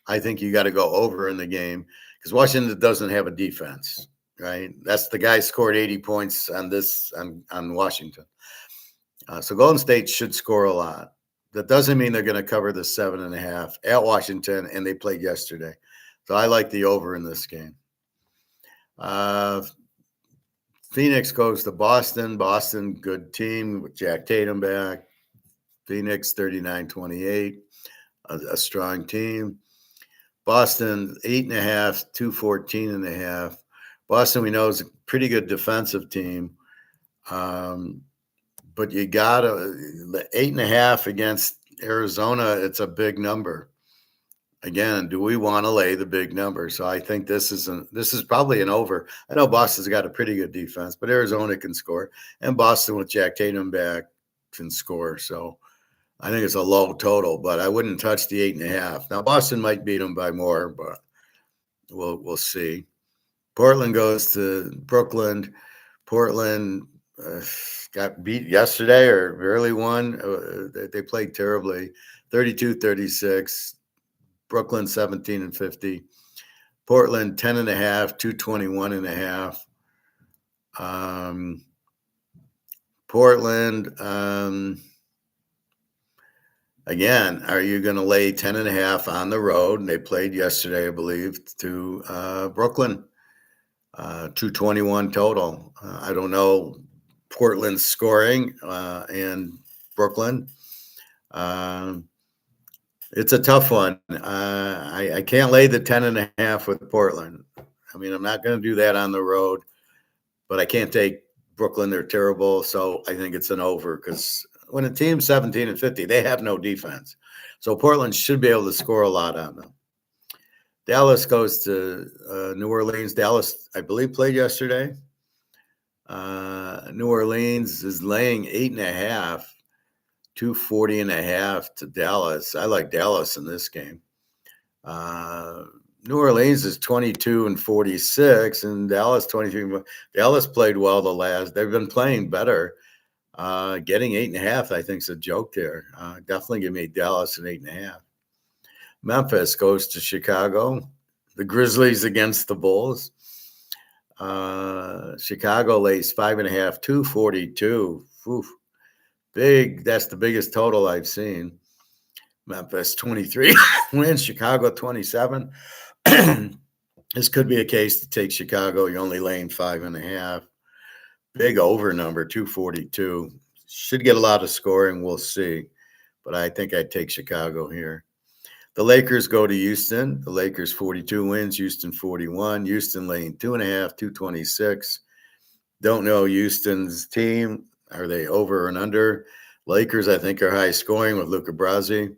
S1: I think you got to go over in the game because Washington doesn't have a defense, right? That's the guy scored 80 points on Washington. So Golden State should score a lot. That doesn't mean they're going to cover the 7.5 at Washington, and they played yesterday. So I like the over in this game. Phoenix goes to Boston. Boston, good team with Jack Tatum back. Phoenix, 39-28, a strong team. Boston, 8.5, 214.5. Boston, we know, is a pretty good defensive team. But you got the 8.5 against Arizona. It's a big number. Again, do we want to lay the big number? So I think this is probably an over. I know Boston's got a pretty good defense, but Arizona can score, and Boston with Jack Tatum back can score. So I think it's a low total, but I wouldn't touch the 8.5. Now Boston might beat them by more, but we'll see. Portland goes to Brooklyn. Portland got beat yesterday or barely won. They played terribly. 32-36. Brooklyn 17-50. Portland 10.5, 221.5. Portland. Again, are you going to lay 10.5 on the road? And they played yesterday, I believe, to Brooklyn. 221 total. I don't know Portland's scoring and Brooklyn. It's a tough one. I can't lay the 10.5 with Portland. I mean, I'm not going to do that on the road, but I can't take Brooklyn. They're terrible. So I think it's an over because when a team's 17-50, they have no defense. So Portland should be able to score a lot on them. Dallas goes to New Orleans. Dallas, I believe, played yesterday. New Orleans is laying 8.5. 240.5 to Dallas. I like Dallas in this game. Uh, New Orleans is 22-46, and Dallas 23. Dallas played well the last. They've been playing better. Getting 8.5, I think, is a joke there. Definitely give me Dallas an 8.5. Memphis goes to Chicago. The Grizzlies against the Bulls. Chicago lays 5.5, 242. Oof. Big. That's the biggest total I've seen. Memphis 23 wins, Chicago 27. This could be a case to take Chicago. You're only laying 5.5. Big over number 242. Should get a lot of scoring. We'll see. But I think I'd take Chicago here. The Lakers go to Houston. The Lakers 42 wins, Houston 41. Houston laying 2.5, 226. Don't know Houston's team. Are they over and under? Lakers, I think, are high scoring with Luka Brasi.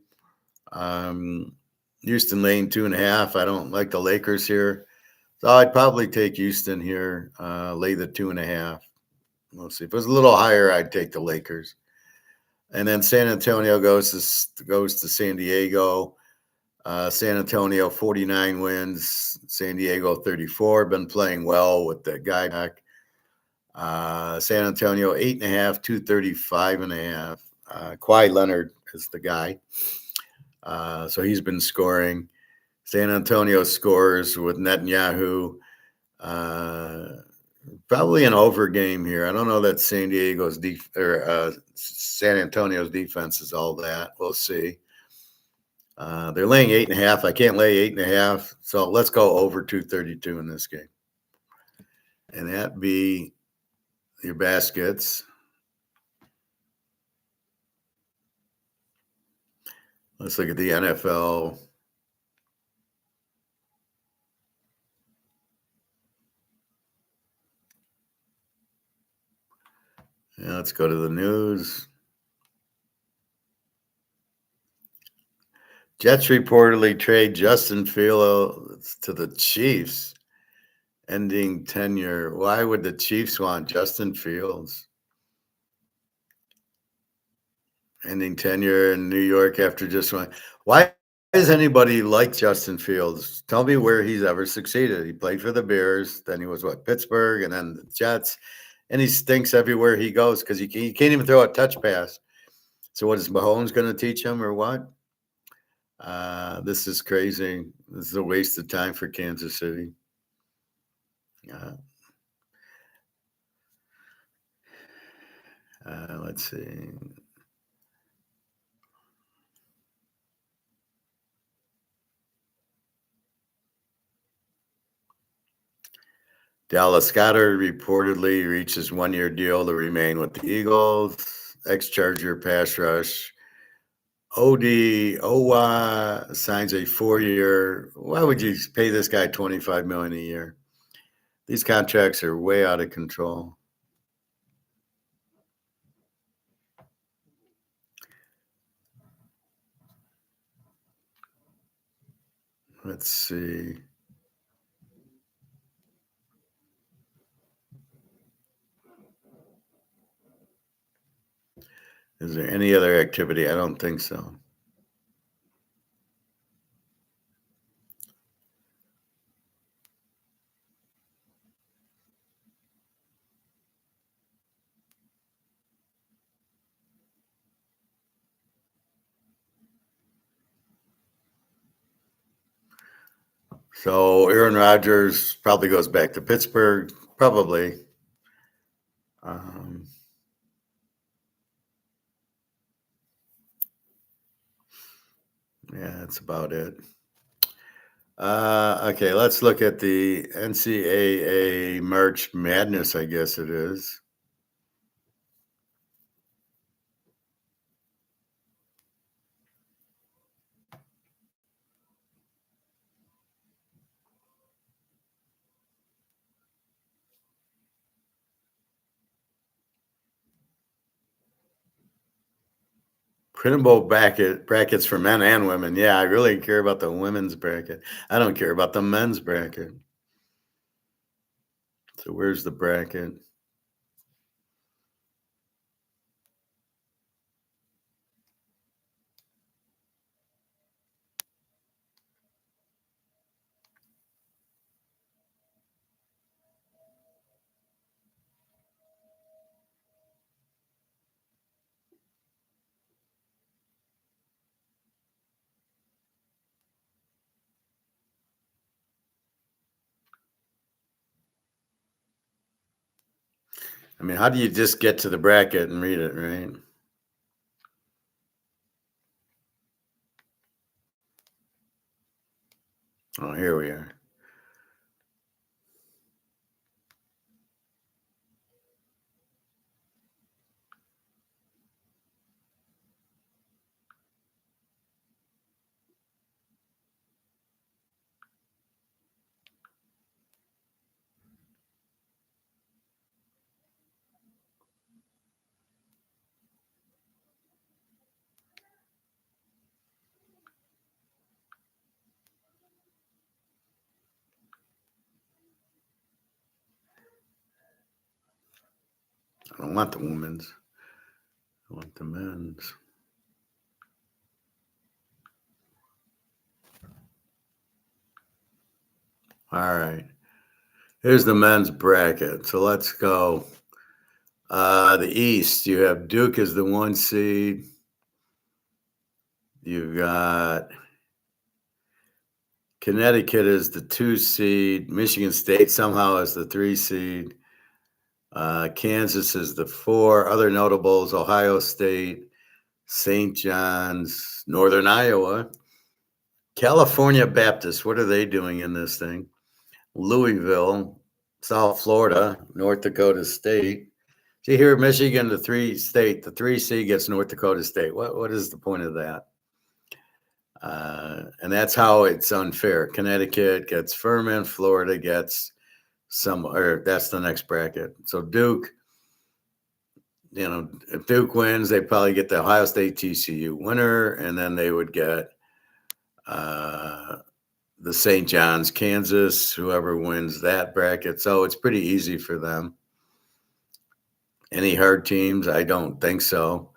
S1: Houston laying 2.5. I don't like the Lakers here. So I'd probably take Houston here, lay the 2.5. We'll see. If it was a little higher, I'd take the Lakers. And then San Antonio goes to San Diego. San Antonio 49 wins, San Diego 34. Been playing well with that guy back. San Antonio 8.5, 235.5. Kawhi Leonard is the guy. So he's been scoring. San Antonio scores with Netanyahu. Probably an over game here. I don't know that San Antonio's defense is all that. We'll see. They're laying 8.5. I can't lay 8.5. So let's go over 232 in this game. And that be your baskets. Let's look at the NFL. Yeah, let's go to the news. Jets reportedly trade Justin Fields to the Chiefs, ending tenure. Why would the Chiefs want Justin Fields? Ending tenure in New York after just one. Why does anybody like Justin Fields? Tell me where he's ever succeeded. He played for the Bears, then he was Pittsburgh, and then the Jets, and he stinks everywhere he goes because he can't even throw a touch pass. So what is Mahomes going to teach him or what? This is crazy. This is a waste of time for Kansas City. Let's see. Dallas Goedert reportedly reaches one-year deal to remain with the Eagles. Ex-Charger pass rush. Owa signs a 4-year. Why would you pay this guy $25 million a year? These contracts are way out of control. Let's see. Is there any other activity? I don't think so. So Aaron Rodgers probably goes back to Pittsburgh. Probably. Yeah, that's about it. Okay, let's look at the NCAA March Madness, I guess it is. Printable brackets for men and women. Yeah, I really care about the women's bracket. I don't care about the men's bracket. So where's the bracket? I mean, how do you just get to the bracket and read it, right? Oh, here we are. I don't want the women's. I want the men's. All right. Here's the men's bracket. So let's go. The East, you have Duke as the 1 seed. You've got Connecticut as the 2 seed. Michigan State somehow as the 3 seed. Kansas is the 4. Other notables: Ohio State, St. John's, Northern Iowa, California Baptist. What are they doing in this thing? Louisville, South Florida, North Dakota State. See here, Michigan, the 3 seed gets North Dakota State. What is the point of that? And that's how it's unfair. Connecticut gets Furman, Florida gets or that's the next bracket. So Duke, if Duke wins, they probably get the Ohio State TCU winner, and then they would get the St. John's, Kansas, whoever wins that bracket. So it's pretty easy for them. Any hard teams? I don't think so.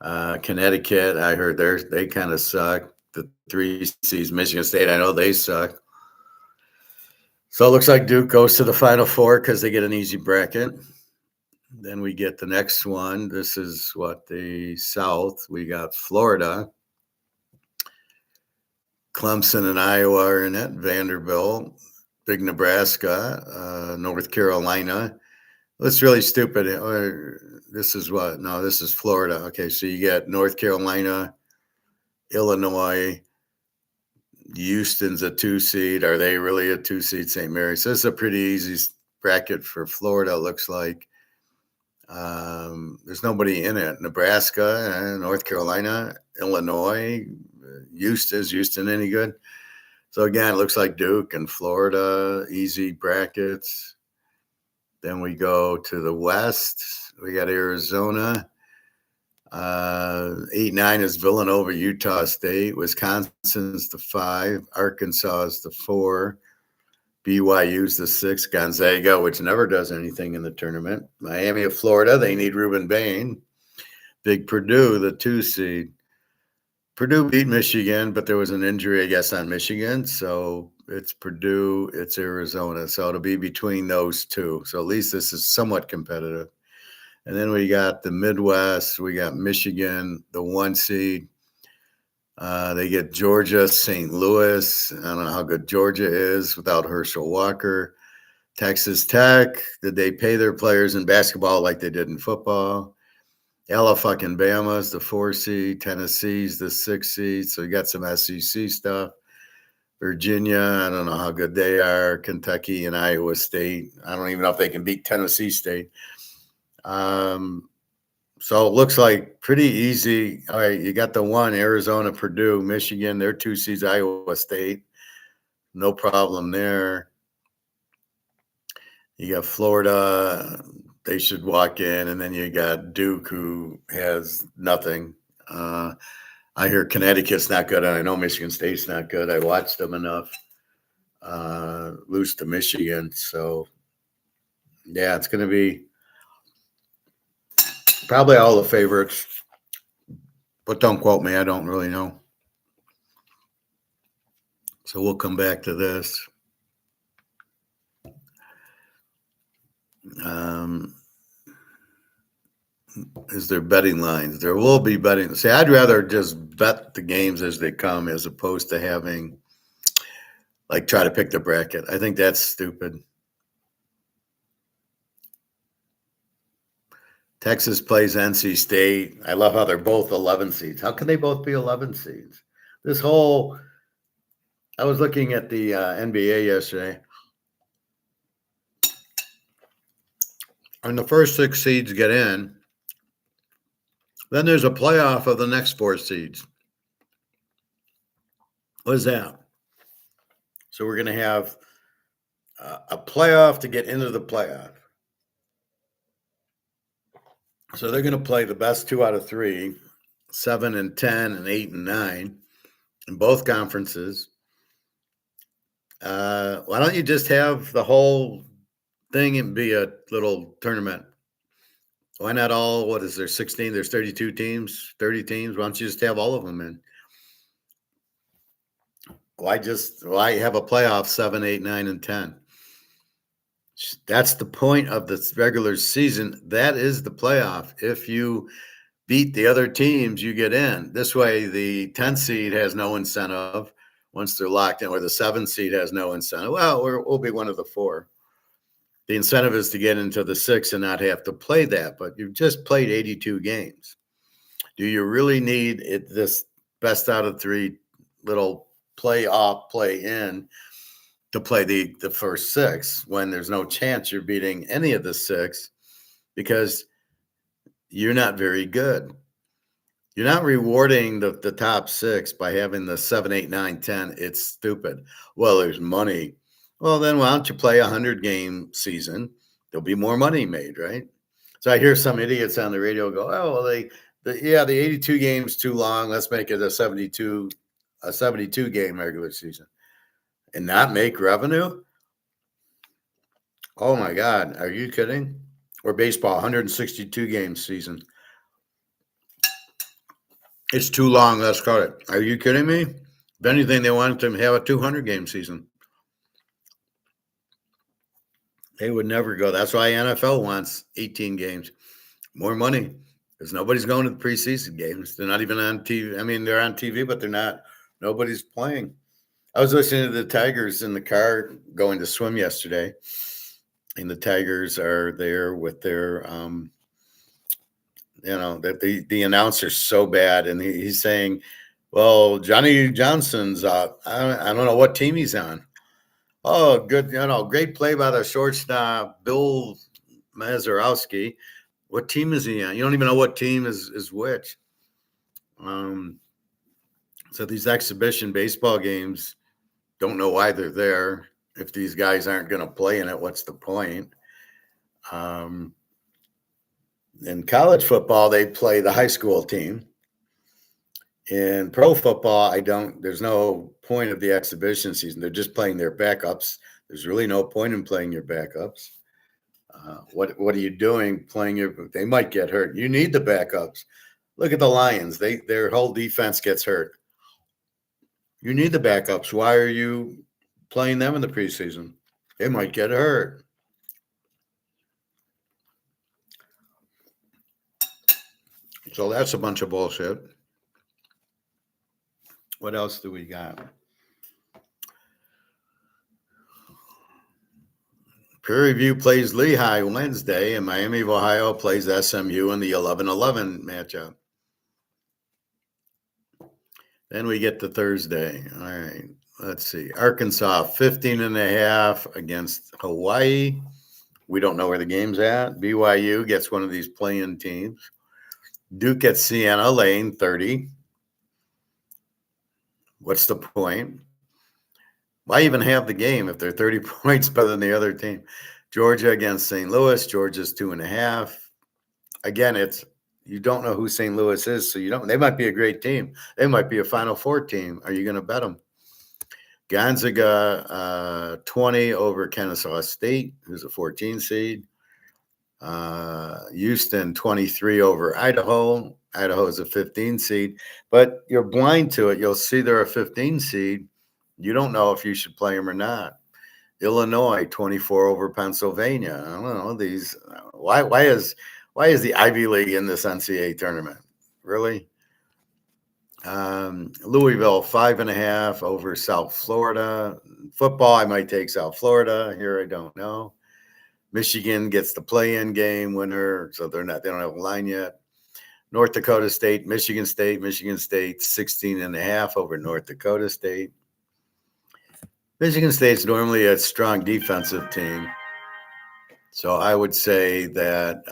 S1: Connecticut, I heard they kind of suck. The 3 seeds, Michigan State, I know they suck. So it looks like Duke goes to the Final Four because they get an easy bracket. Then we get the next one. This is the South. We got Florida. Clemson and Iowa are in it. Vanderbilt, big Nebraska, North Carolina. That's really stupid. This is what? No, this is Florida. Okay, so you get North Carolina, Illinois. Houston's a 2 seed. Are they really a 2 seed? St. Mary's. So it's a pretty easy bracket for Florida, it looks like. There's nobody in it. Nebraska, North Carolina, Illinois. Houston any good? So again, it looks like Duke and Florida, easy brackets. Then we go to the West. We got Arizona. 8-9 is Villanova, Utah State. Wisconsin's the 5. Arkansas is the 4. BYU's the 6. Gonzaga, which never does anything in the tournament. Miami of Florida, they need Ruben Bain. Big Purdue, the 2 seed. Purdue beat Michigan, but there was an injury, I guess, on Michigan. So it's Purdue, it's Arizona. So it'll be between those two. So at least this is somewhat competitive. And then we got the Midwest. We got Michigan, the 1 seed. They get Georgia, St. Louis. I don't know how good Georgia is without Herschel Walker. Texas Tech. Did they pay their players in basketball like they did in football? Bama's the 4 seed. Tennessee's the 6 seed. So you got some SEC stuff. Virginia, I don't know how good they are. Kentucky and Iowa State. I don't even know if they can beat Tennessee State. So it looks like pretty easy. All right, you got the 1, Arizona, Purdue, Michigan. They're 2 seeds, Iowa State. No problem there. You got Florida. They should walk in. And then you got Duke, who has nothing. I hear Connecticut's not good. I know Michigan State's not good. I watched them enough. Lose to Michigan. So, yeah, it's going to be probably all the favorites. But don't quote me. I don't really know. So we'll come back to this. Is there betting lines? There will be betting. See, I'd rather just bet the games as they come as opposed to having, try to pick the bracket. I think that's stupid. Texas plays NC State. I love how they're both 11 seeds. How can they both be 11 seeds? This whole, I was looking at the NBA yesterday, and the first 6 seeds get in. Then there's a playoff of the next 4 seeds. What is that? So we're going to have a playoff to get into the playoff. So they're going to play the best 2 out of 3, 7 and 10 and 8 and 9 in both conferences. Why don't you just have the whole thing and be a little tournament? Why not all? What is there? 16? There's 32 teams, 30 teams. Why don't you just have all of them in? Why have a playoff 7, 8, 9, and 10? That's the point of the regular season. That is the playoff. If you beat the other teams, you get in. This way, the 10 seed has no incentive once they're locked in, or the 7 seed has no incentive. Well, we'll be one of the 4. The incentive is to get into the 6 and not have to play that, but you've just played 82 games. Do you really need this best out of 3 little play-off, play-in to play the first 6 when there's no chance you're beating any of the 6 because you're not very good? You're not rewarding the top 6 by having the 7, 8, 9, 10. It's stupid. Well, there's money. Well, then why don't you play a 100-game season? There'll be more money made, right? So I hear some idiots on the radio go, oh, well, the 82 games too long. Let's make it a 72 game regular season and not make revenue. Oh my God. Are you kidding? Or baseball, 162 game season. It's too long. Let's cut it. Are you kidding me? If anything, they want to have a 200-game season. They would never go. That's why NFL wants 18 games. More money. Because nobody's going to the preseason games. They're not even on TV. I mean, they're on TV, but they're not. Nobody's playing. I was listening to the Tigers in the car going to swim yesterday. And the Tigers are there with their that the announcer's so bad, and he's saying, well, Johnny Johnson's I don't know what team he's on. Oh, good, great play by the shortstop, Bill Mazeroski. What team is he on? You don't even know what team is which. So these exhibition baseball games, don't know why they're there. If these guys aren't going to play in it, what's the point? In college football, they play the high school team. In pro football, there's no point of the exhibition season. They're just playing their backups. There's really no point in playing your backups. What are you doing playing they might get hurt. You need the backups. Look at the Lions. Their whole defense gets hurt. You need the backups. Why are you playing them in the preseason? They might get hurt. So that's a bunch of bullshit. What else do we got? Prairie View plays Lehigh Wednesday, and Miami of Ohio plays SMU in the 11-11 matchup. Then we get to Thursday. All right, let's see. Arkansas 15.5 against Hawaii. We don't know where the game's at. BYU gets one of these play-in teams. Duke at Siena, laying 30. What's the point? Why even have the game if they're 30 points better than the other team? Georgia against St. Louis. Georgia's 2.5. Again, you don't know who St. Louis is, so they might be a great team. They might be a Final Four team. Are you going to bet them? Gonzaga 20 over Kennesaw State, who's a 14 seed. Houston 23 over Idaho. Idaho is a 15 seed, but you're blind to it. You'll see they're a 15 seed. You don't know if you should play them or not. Illinois 24 over Pennsylvania. I don't know these. Why is the Ivy League in this NCAA tournament? Really? Louisville 5.5 over South Florida. Football, I might take South Florida. Here, I don't know. Michigan gets the play-in game winner, so they don't have a line yet. North Dakota State, Michigan State 16 and a half over North Dakota State. Michigan State's normally a strong defensive team. So I would say that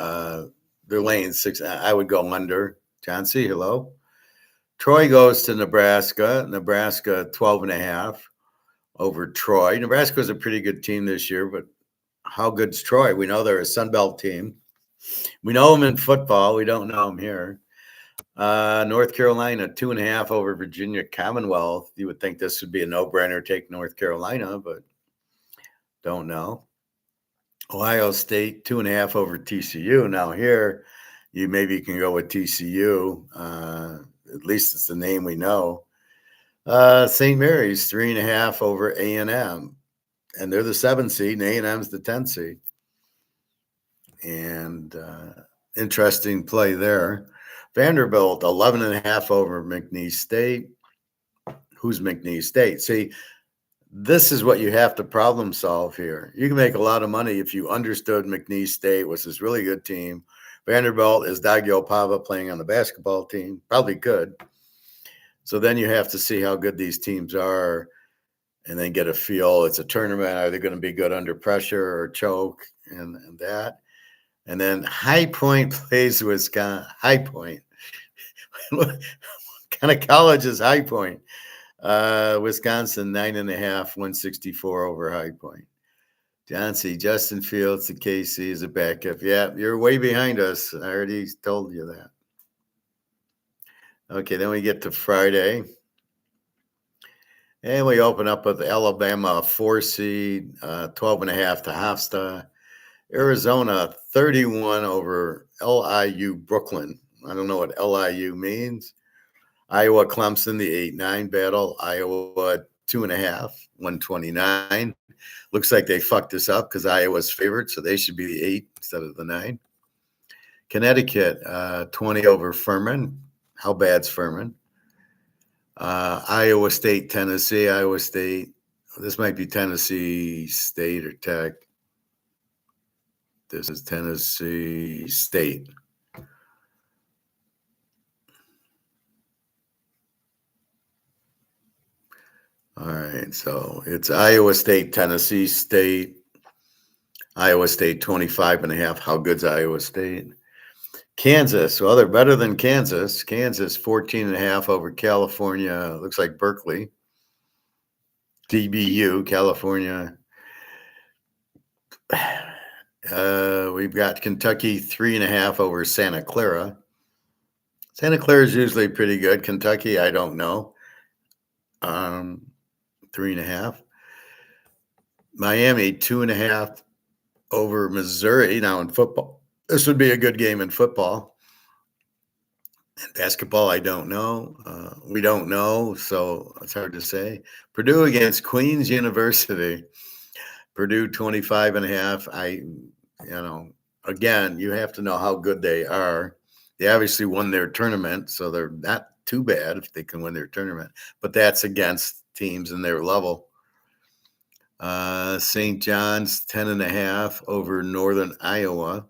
S1: they're laying 6. I would go under. John C., hello. Troy goes to Nebraska. Nebraska 12 and a half over Troy. Nebraska's a pretty good team this year, but how good's Troy? We know they're a Sun Belt team. We know them in football. We don't know them here. North Carolina 2.5 over Virginia Commonwealth. You would think this would be a no-brainer. Take North Carolina, but don't know. Ohio State 2.5 over TCU. Now here, you maybe can go with TCU. At least it's the name we know. St. Mary's 3.5 over A&M, and they're the 7 seed, and A&M's the 10 seed. And interesting play there. Vanderbilt 11.5 over McNeese State. Who's McNeese State? See, this is what you have to problem solve here. You can make a lot of money if you understood McNeese State was this really good team. Vanderbilt is Daggio Pava playing on the basketball team. Probably good. So then you have to see how good these teams are and then get a feel. It's a tournament. Are they going to be good under pressure or choke and that? And then High Point plays Wisconsin. High Point. What kind of college is High Point? Wisconsin 9.5, 164 over High Point. John C. Justin Fields to KC is a backup. Yeah, you're way behind us. I already told you that. Okay, then we get to Friday. And we open up with Alabama 4 seed, 12.5 to Hofstra. Arizona 31 over LIU Brooklyn. I don't know what LIU means. Iowa Clemson, the 8-9 battle. Iowa 2.5, 129. Looks like they fucked this up because Iowa's favored, so they should be the 8 instead of the 9. Connecticut 20 over Furman. How bad's Furman? Iowa State, Tennessee. Iowa State. This might be Tennessee State or Tech. This is Tennessee State. All right, so it's Iowa State, Tennessee State. Iowa State 25.5. How good's Iowa State? Kansas, well, they're better than Kansas. Kansas 14.5 over California. Looks like Berkeley. DBU, California. We've got Kentucky 3.5 over Santa Clara. Santa Clara is usually pretty good. Kentucky, I don't know. 3.5. Miami 2.5 over Missouri. Now in football, this would be a good game in football. And basketball, I don't know. We don't know, so it's hard to say. Purdue against Queens University. Purdue 25.5. Again, you have to know how good they are. They obviously won their tournament, so they're not too bad if they can win their tournament. But that's against teams in their level. St. John's 10.5 over Northern Iowa.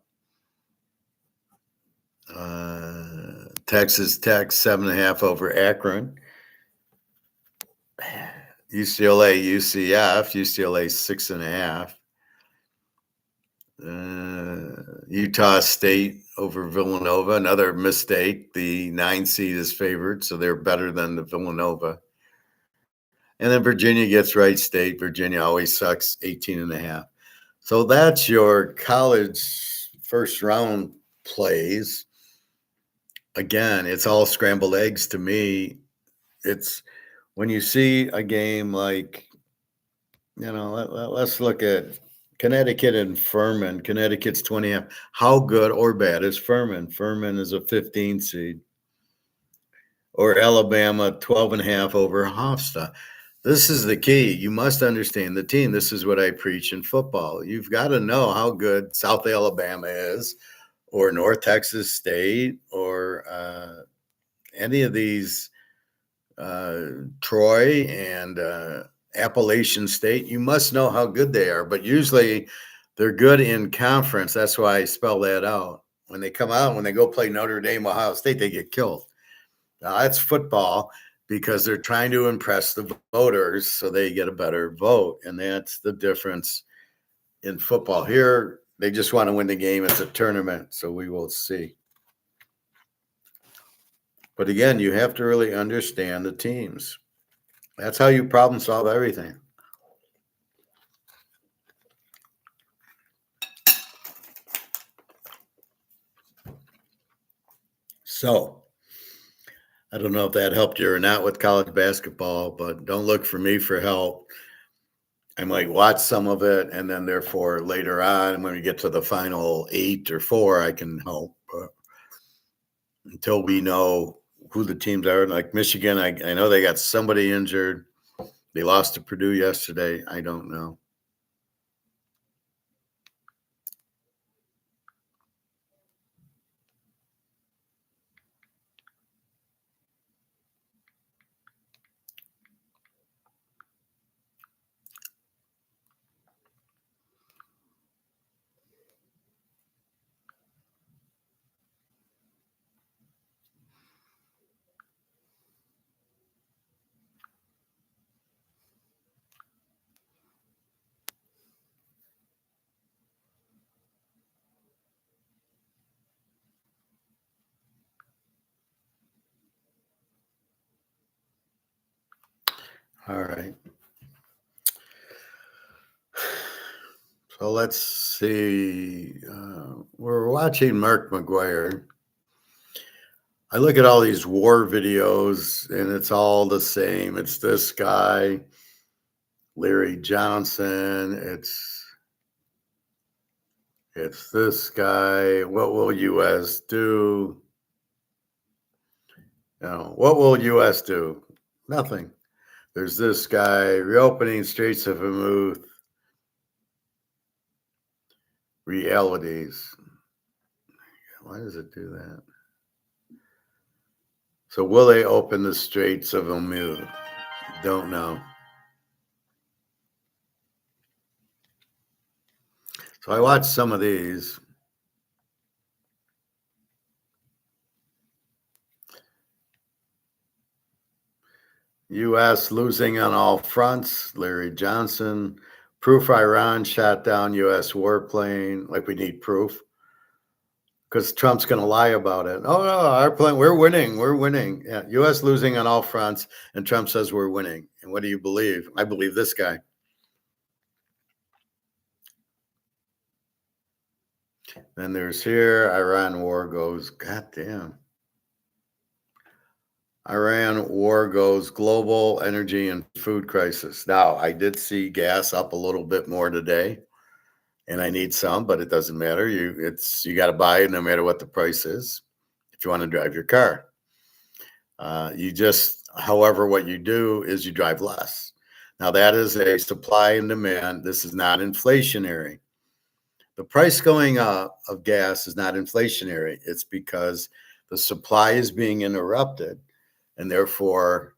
S1: Texas Tech 7.5 over Akron. UCLA, UCF. UCLA 6.5. Utah State over Villanova. Another mistake. The 9 seed is favored, so they're better than the Villanova. And then Virginia gets Wright State. Virginia always sucks, 18.5. So that's your college first round plays. Again, it's all scrambled eggs to me. It's when you see a game like, let's look at Connecticut and Furman. Connecticut's 20. How good or bad is Furman? Furman is a 15 seed. Or Alabama 12.5 over Hofstra. This is the key. You must understand the team. This is what I preach in football. You've got to know how good South Alabama is, or North Texas State, or any of these, Troy and Appalachian State. You must know how good they are. But usually They're good in conference. That's why I spell that out. When they come out, when they go play Notre Dame, Ohio State, they get killed. Now, that's football because they're trying to impress the voters so they get a better vote. And that's the difference in football. Here, they just want to win the game. It's a tournament, so we will see. But again, you have to really understand the teams. That's how you problem solve everything. So, I don't know if that helped you or not with college basketball, but don't look for me for help. I might watch some of it, and then therefore later on, when we get to the final 8 or 4, I can help. But until we know who the teams are, like Michigan, I know they got somebody injured. They lost to Purdue yesterday. I don't know. All right. So let's see. We're watching Mark McGuire. I look at all these war videos and it's all the same. It's this guy, Larry Johnson. It's this guy. What will U.S. do? What will U.S. do? Nothing. There's this guy reopening Straits of Hormuz realities. Why does it do that? So will they open the Straits of Hormuz? Don't know. So I watched some of these. U.S. losing on all fronts. Larry Johnson. Proof Iran shot down U.S. warplane. Like we need proof. Because Trump's going to lie about it. Oh, no, our plane, we're winning. We're winning. Yeah, U.S. losing on all fronts. And Trump says we're winning. And what do you believe? I believe this guy. Then there's here, Iran war goes, goddamn. Iran war goes global energy and food crisis. Now, I did see gas up a little bit more today, and I need some, but it doesn't matter. You got to buy it no matter what the price is if you want to drive your car. However, what you do is you drive less. Now, that is a supply and demand. This is not inflationary. The price going up of gas is not inflationary. It's because the supply is being interrupted, and therefore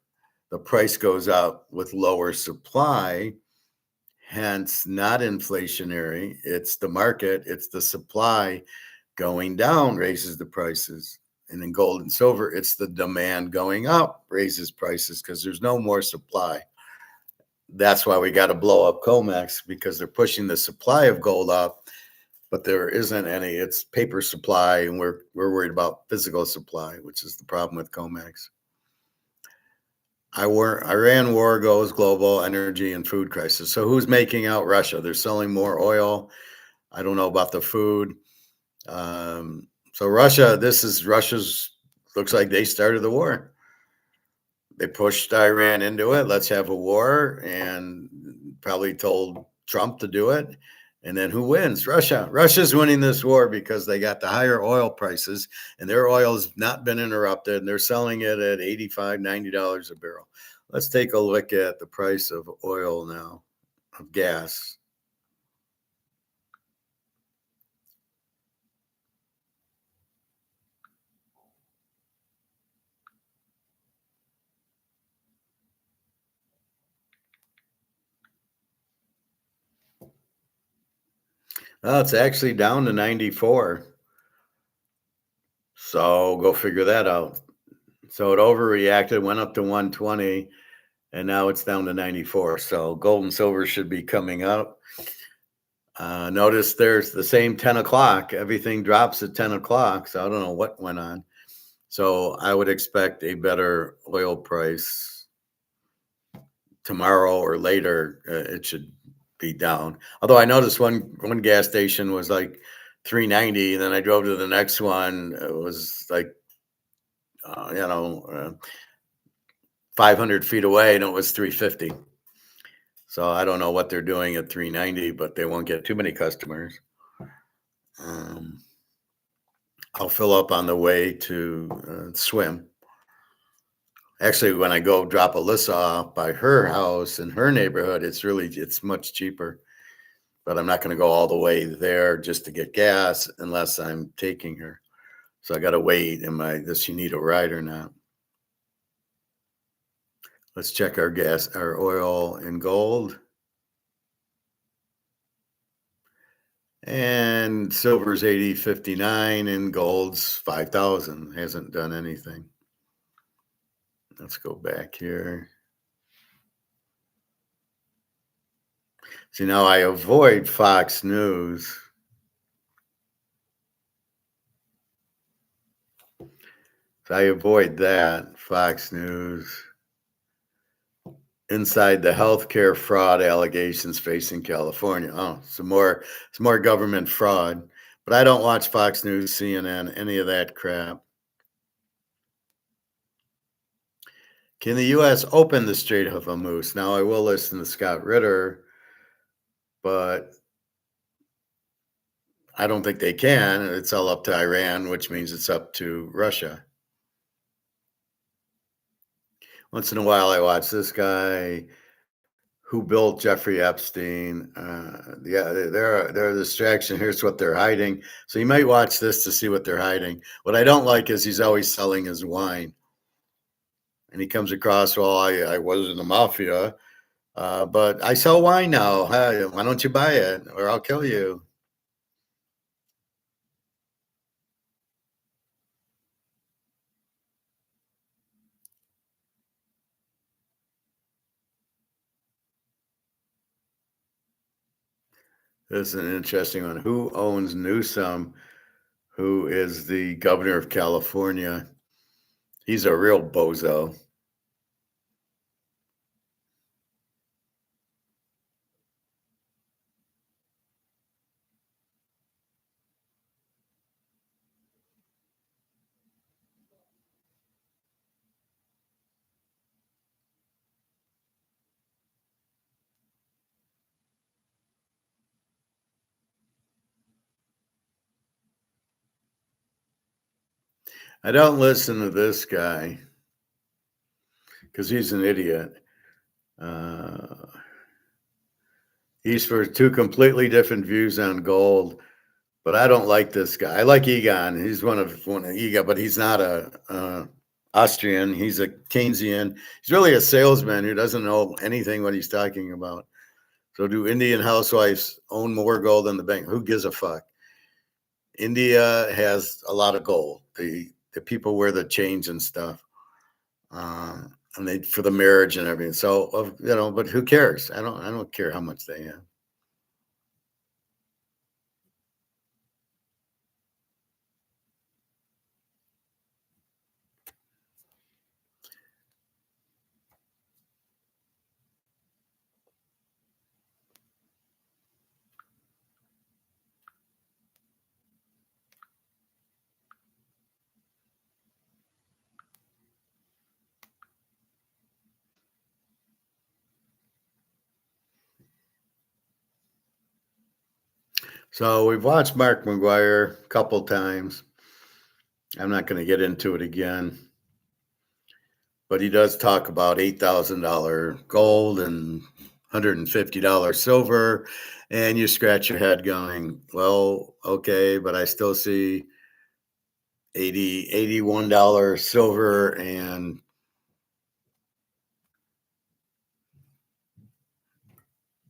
S1: the price goes up with lower supply, hence not inflationary. It's the market, it's the supply going down raises the prices. And in gold and silver, it's the demand going up raises prices because there's no more supply. That's why we got to blow up comex, because they're pushing the supply of gold up, but there isn't any. It's paper supply, and we're worried about physical supply, which is the problem with comex. Iran war goes global energy and food crisis. So who's making out Russia? They're selling more oil. I don't know about the food. So Russia's looks like they started the war. They pushed Iran into it. Let's have a war, and probably told Trump to do it. And then who wins? Russia. Russia's winning this war because they got the higher oil prices, and their oil has not been interrupted, and they're selling it at $85, $90 a barrel. Let's take a look at the price of oil now, of gas. Oh, it's actually down to 94. So go figure that out. So it overreacted, went up to 120, and now it's down to 94. So gold and silver should be coming up. Notice there's the same 10 o'clock. Everything drops at 10 o'clock. So I don't know what went on. So I would expect a better oil price tomorrow or later. It should be down. Although I noticed one gas station was like 390, and then I drove to the next one. It was like 500 feet away, and it was 350. So I don't know what they're doing at 390, but they won't get too many customers. Um, I'll fill up on the way to swim. Actually, when I go drop Alyssa off by her house in her neighborhood, it's much cheaper. But I'm not going to go all the way there just to get gas unless I'm taking her. So I got to wait. Does she need a ride or not? Let's check our oil and gold. And silver's 80.59 and gold's 5,000. Hasn't done anything. Let's go back here. See, now I avoid Fox News. So I avoid that, Fox News. Inside the healthcare fraud allegations facing California. Oh, some more government fraud. But I don't watch Fox News, CNN, any of that crap. Can the U.S. open the Strait of Hormuz? Now, I will listen to Scott Ritter, but I don't think they can. It's all up to Iran, which means it's up to Russia. Once in a while, I watch this guy who built Jeffrey Epstein. Yeah, they're a distraction. Here's what they're hiding. So you might watch this to see what they're hiding. What I don't like is he's always selling his wine. And he comes across, well, I was in the mafia, but I sell wine now. Hey, why don't you buy it or I'll kill you? This is an interesting one. Who owns Newsom, who is the governor of California? He's a real bozo. I don't listen to this guy because he's an idiot. Uh, he's for two completely different views on gold, but I don't like this guy. I like Egon. He's one of Egon, but he's not a Austrian. He's a Keynesian. He's really a salesman who doesn't know anything what he's talking about. So, do Indian housewives own more gold than the bank? Who gives a fuck? India has a lot of gold. The people wear the chains and stuff, and they for the marriage and everything. So, but who cares? I don't care how much they have. So we've watched Mark McGuire a couple times. I'm not going to get into it again, but he does talk about $8,000 gold and $150 silver, and you scratch your head going, well, okay, but I still see 81 silver and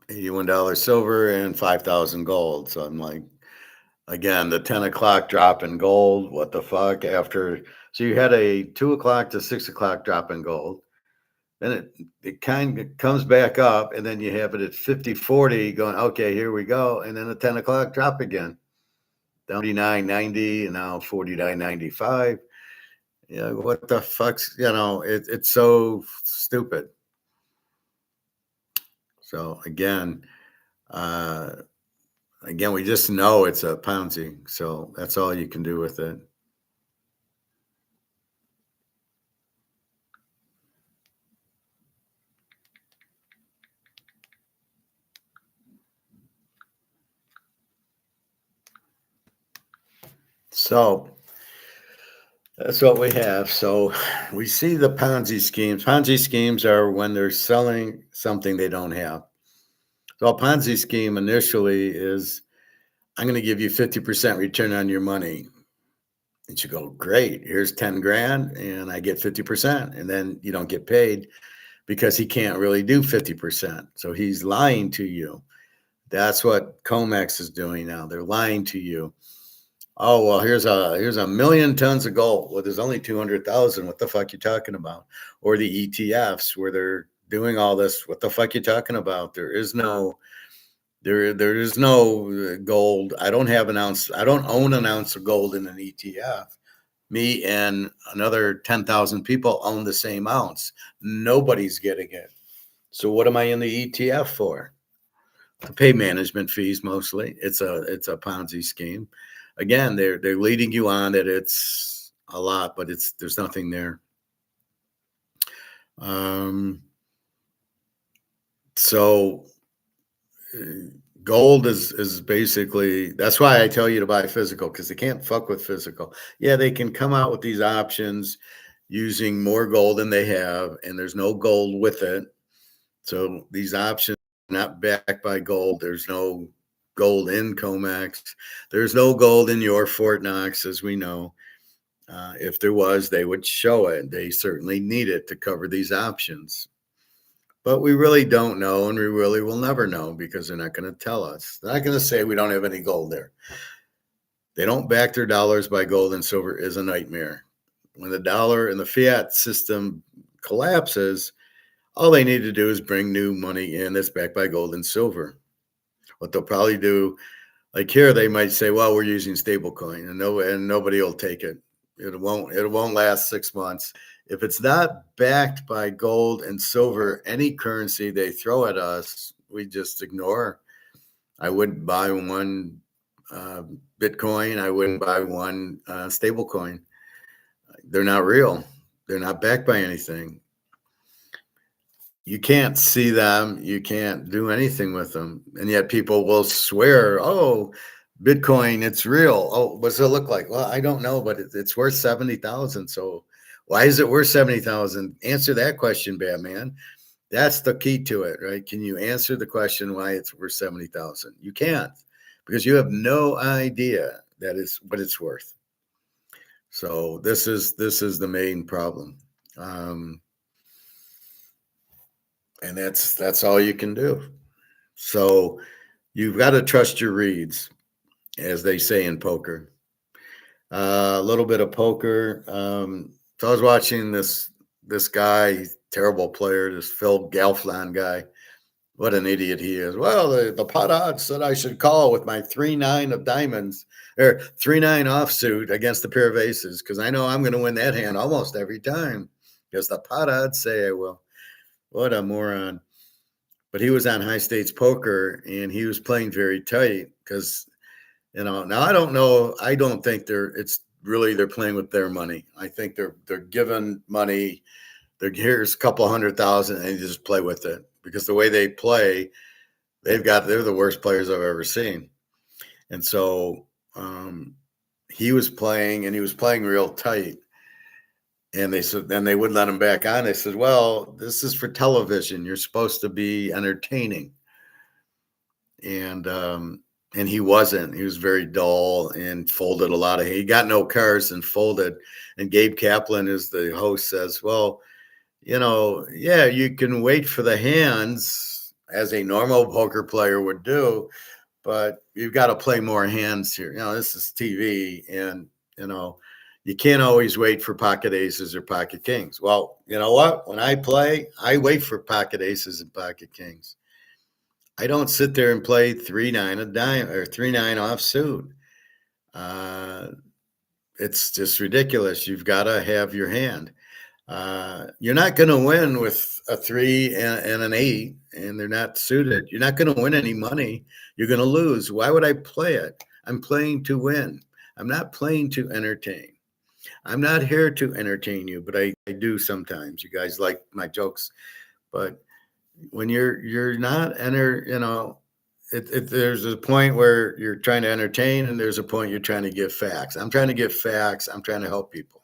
S1: $81 silver and 5,000 gold. So I'm like, again, the 10 o'clock drop in gold. What the fuck? So you had a 2 o'clock to 6 o'clock drop in gold. Then it kind of comes back up, and then you have it at 50.40 going, okay, here we go. And then a 10 o'clock drop again, down 49.90 and now 49.95. What the fuck's, it's so stupid. So uh, again, we just know it's a Ponzi. So that's all you can do with it. So that's what we have. So we see the Ponzi schemes. Ponzi schemes are when they're selling something they don't have. So a Ponzi scheme initially is, I'm going to give you 50% return on your money. And you go, great, here's 10 grand and I get 50%. And then you don't get paid because he can't really do 50%. So he's lying to you. That's what comex is doing now. They're lying to you. Oh, well, here's a million tons of gold. Well, there's only 200,000. What the fuck you talking about? Or the ETFs where they're doing all this. What the fuck you talking about? There is no gold. I don't own an ounce of gold in an ETF. Me and another 10,000 people own the same ounce. Nobody's getting it. So what am I in the ETF for? To pay management fees mostly. It's a Ponzi scheme. Again, they're leading you on that it's a lot, but there's nothing there. So gold is basically, that's why I tell you to buy physical, because they can't fuck with physical. Yeah, they can come out with these options using more gold than they have, and there's no gold with it. So these options are not backed by gold. There's no gold in comex. There's no gold in your Fort Knox, as we know. If there was, they would show it. They certainly need it to cover these options. But we really don't know, and we really will never know because they're not going to tell us. They're not going to say we don't have any gold there. They don't back their dollars by gold and silver is a nightmare. When the dollar and the fiat system collapses, all they need to do is bring new money in that's backed by gold and silver. What they'll probably do, like here, they might say, well, we're using stablecoin, and nobody will take it. It won't last 6 months. If it's not backed by gold and silver, any currency they throw at us, we just ignore. I wouldn't buy one Bitcoin. I wouldn't buy one stablecoin. They're not real. They're not backed by anything. You can't see them. You can't do anything with them. And yet people will swear, oh, Bitcoin, it's real. Oh, what's it look like? Well, I don't know, but it's worth 70,000. So why is it worth 70,000? Answer that question, Batman. That's the key to it, right? Can you answer the question why it's worth 70,000? You can't, because you have no idea that is what it's worth. So this is the main problem. And that's all you can do. So you've got to trust your reads, as they say in poker. A little bit of poker. So I was watching this guy, terrible player, this Phil Galfond guy. What an idiot he is. Well, the pot odds said I should call with my 3-9 of diamonds, or 3-9 offsuit against the pair of aces, because I know I'm going to win that hand almost every time, because the pot odds say I will. What a moron. But he was on High Stakes Poker, and he was playing very tight because, now I don't know. I don't think they're playing with their money. I think they're given money. Here's a couple 100,000 and you just play with it, because the way they play, they're the worst players I've ever seen. And so he was playing, and he was playing real tight. And they said, then they wouldn't let him back on. They said, well, this is for television. You're supposed to be entertaining. And he wasn't. He was very dull and folded a lot he got no cards and folded. And Gabe Kaplan, as the host, says, well, yeah, you can wait for the hands as a normal poker player would do, but you've got to play more hands here. This is TV, and you know, you can't always wait for pocket aces or pocket kings. Well, you know what? When I play, I wait for pocket aces and pocket kings. I don't sit there and play 3-9 a dime or 3-9 offsuit. Uh, it's just ridiculous. You've got to have your hand. You're not going to win with a 3 and an 8, and they're not suited. You're not going to win any money. You're going to lose. Why would I play it? I'm playing to win. I'm not playing to entertain. I'm not here to entertain you, but I do sometimes. You guys like my jokes, but when you're not there's a point where you're trying to entertain, and there's a point you're trying to give facts. I'm trying to give facts. I'm trying to help people.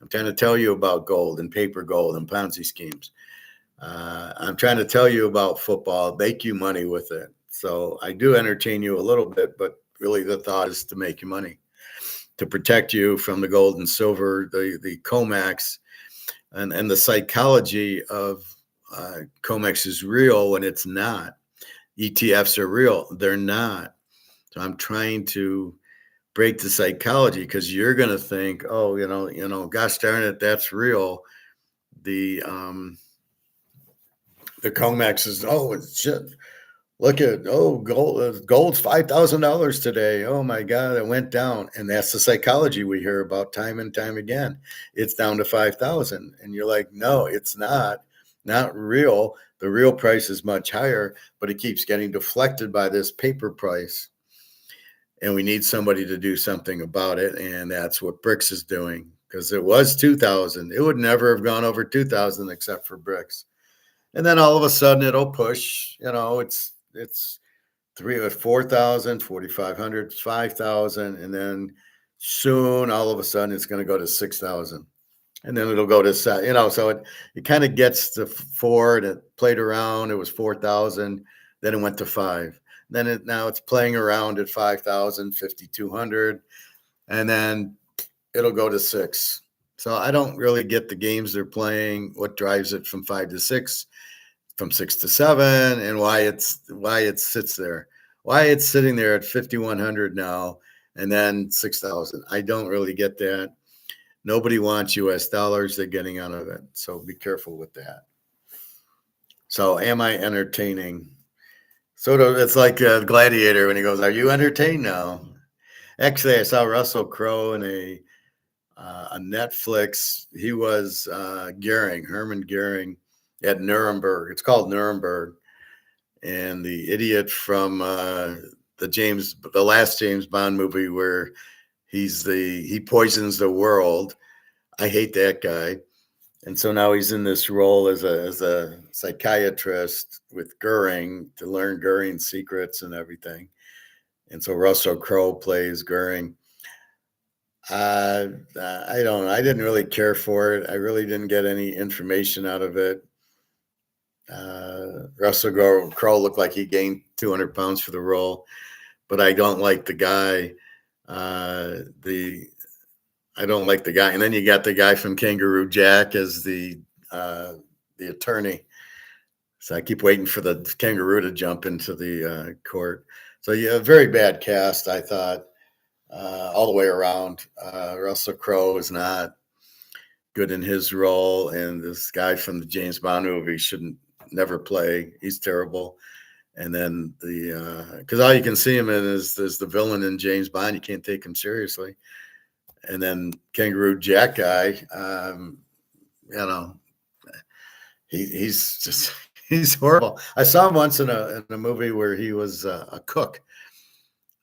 S1: I'm trying to tell you about gold and paper gold and Ponzi schemes. I'm trying to tell you about football, make you money with it. So I do entertain you a little bit, but really the thought is to make you money, to protect you from the gold and silver, the comex, and the psychology of comex is real when it's not. ETFs are real. They're not. So I'm trying to break the psychology, because you're going to think, oh, gosh darn it, that's real. The comex is, oh, it's shit. Look at, gold's $5,000 today. Oh my God, it went down. And that's the psychology we hear about time and time again. It's down to 5,000. And you're like, no, it's not real. The real price is much higher, but it keeps getting deflected by this paper price. And we need somebody to do something about it. And that's what BRICS is doing, because it was 2,000. It would never have gone over 2,000 except for BRICS. And then all of a sudden it'll push, it's 4,000, 4,500, 5,000. And then soon, all of a sudden, it's going to go to 6,000. And then it'll go to, so it kind of gets to 4, and it played around. It was 4,000. Then it went to 5. Now it's playing around at 5,000, 5,200. And then it'll go to 6. So I don't really get the games they're playing, what drives it from 5 to 6, from 6 to 7, and why it sits there, why it's sitting there at 5,100 now, and then 6,000. I don't really get that. Nobody wants US dollars. They're getting out of it. So be careful with that. So am I entertaining? Sort of, it's like a Gladiator when he goes, are you entertained now? Actually, I saw Russell Crowe in a Netflix. He was Herman Goering at Nuremberg. It's called Nuremberg. And the idiot from the last James Bond movie, where he poisons the world. I hate that guy. And so now he's in this role as a psychiatrist with Goering to learn Goering's secrets and everything. And so Russell Crowe plays Goering. I don't know. I didn't really care for it. I really didn't get any information out of it. Russell Crowe looked like he gained 200 pounds for the role, but I don't like the guy. I don't like the guy. And then you got the guy from Kangaroo Jack as the attorney. So I keep waiting for the kangaroo to jump into the court. So yeah, very bad cast, I thought, all the way around. Russell Crowe is not good in his role, and this guy from the James Bond movie shouldn't never play. He's terrible. And then because all you can see him in is the villain in James Bond. You can't take him seriously. And then Kangaroo Jack guy, he's horrible. I saw him once in a movie where he was a cook,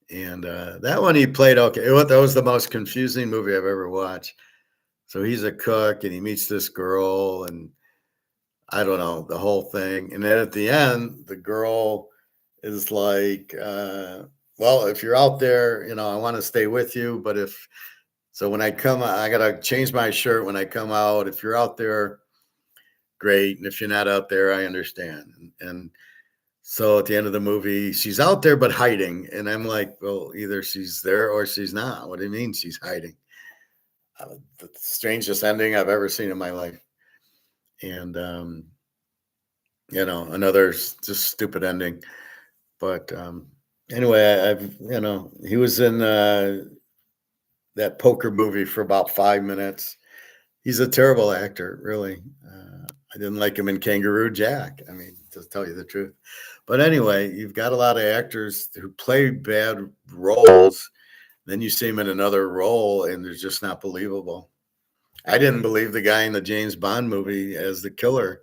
S1: and that one he played okay. That was the most confusing movie I've ever watched. So he's a cook, and he meets this girl, and I don't know, the whole thing. And then at the end, the girl is like, well, if you're out there, I want to stay with you, but when I come, I got to change my shirt when I come out. If you're out there, great. And if you're not out there, I understand. And so at the end of the movie, she's out there, but hiding. And I'm like, well, either she's there or she's not. What do you mean she's hiding? The strangest ending I've ever seen in my life. And Another just stupid ending. But anyway, he was in that poker movie for about 5 minutes. He's a terrible actor, really. I didn't like him in Kangaroo Jack. I mean, to tell you the truth. But anyway, you've got a lot of actors who play bad roles. Then you see him in another role, and they're just not believable. I didn't believe the guy in the James Bond movie as the killer.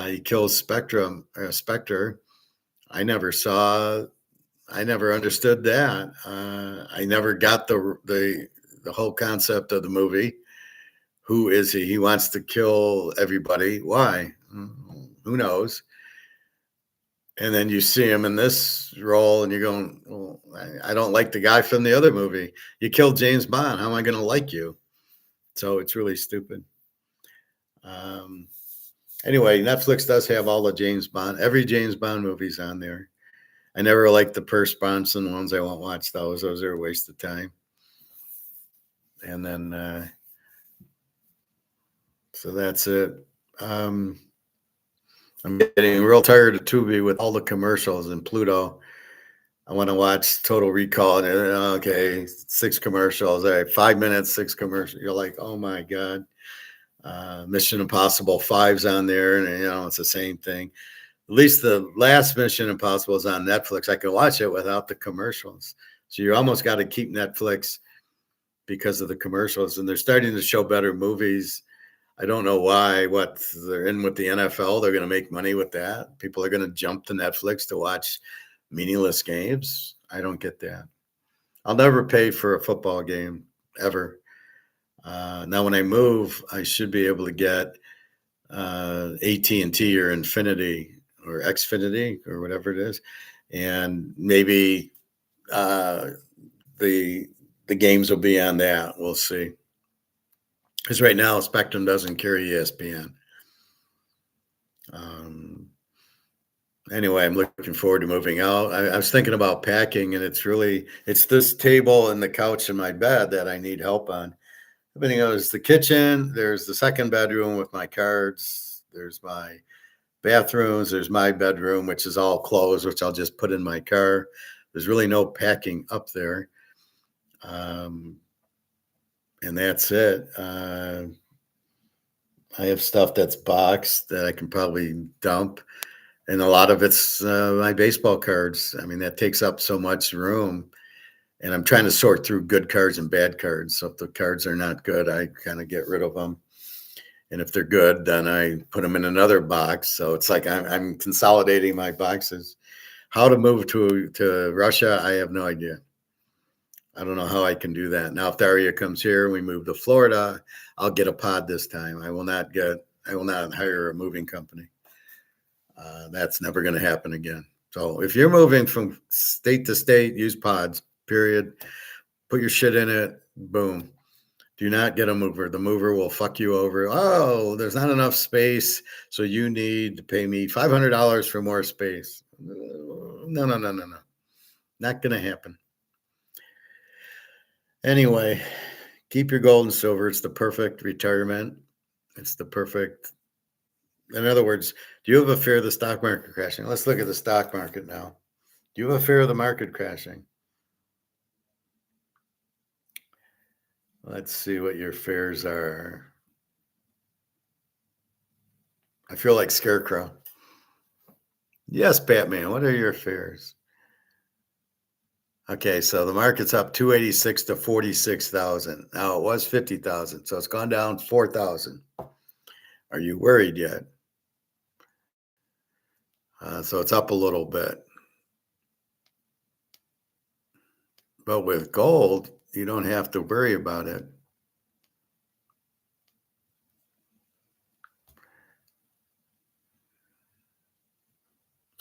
S1: He kills Spectre. I never saw. I never understood that. I never got the whole concept of the movie. Who is he? He wants to kill everybody. Why? Who knows? And then you see him in this role, and you're going, well, I don't like the guy from the other movie. You killed James Bond. How am I going to like you? So it's really stupid. Um, anyway, Netflix does have all the every James Bond movie's on there. I never liked the Pierce Bronson ones. I won't watch those. Those are a waste of time. And then, so that's it. I'm getting real tired of Tubi with all the commercials and Pluto. I want to watch Total Recall. And okay, 6 commercials. All right, 5 minutes, 6 commercials. You're like, oh my God. Mission Impossible 5's on there, and it's the same thing. At least the last Mission Impossible is on Netflix. I can watch it without the commercials. So you almost got to keep Netflix because of the commercials. And they're starting to show better movies. I don't know why. What they're in with the NFL, they're going to make money with that. People are going to jump to Netflix to watch meaningless games. I don't get that. I'll never pay for a football game ever. Now, when I move, I should be able to get AT&T or Infinity or Xfinity or whatever it is, and maybe the games will be on that. We'll see. Because right now, Spectrum doesn't carry ESPN. Anyway, I'm looking forward to moving out. I was thinking about packing, and it's this table and the couch in my bed that I need help on. Everything else, the kitchen, there's the second bedroom with my cards, there's my bathrooms, there's my bedroom, which is all closed, which I'll just put in my car. There's really no packing up there. And that's it. I have stuff that's boxed that I can probably dump. And a lot of it's my baseball cards. I mean, that takes up so much room. And I'm trying to sort through good cards and bad cards. So if the cards are not good, I kind of get rid of them. And if they're good, then I put them in another box. So it's like I'm consolidating my boxes. How to move to Russia, I have no idea. I don't know how I can do that. Now, if Daria comes here and we move to Florida, I'll get a pod this time. I will not hire a moving company. That's never going to happen again. So if you're moving from state to state, use pods, period. Put your shit in it. Boom. Do not get a mover. The mover will fuck you over. Oh, there's not enough space, so you need to pay me $500 for more space. No. Not going to happen. Anyway, keep your gold and silver. It's the perfect retirement. It's the perfect. In other words, do you have a fear of the stock market crashing? Let's look at the stock market now. Do you have a fear of the market crashing? Let's see what your fears are. I feel like Scarecrow. Yes, Batman. What are your fears? Okay, so the market's up 286 to 46,000. Now it was 50,000, so it's gone down 4,000. Are you worried yet? So it's up a little bit. But with gold, you don't have to worry about it.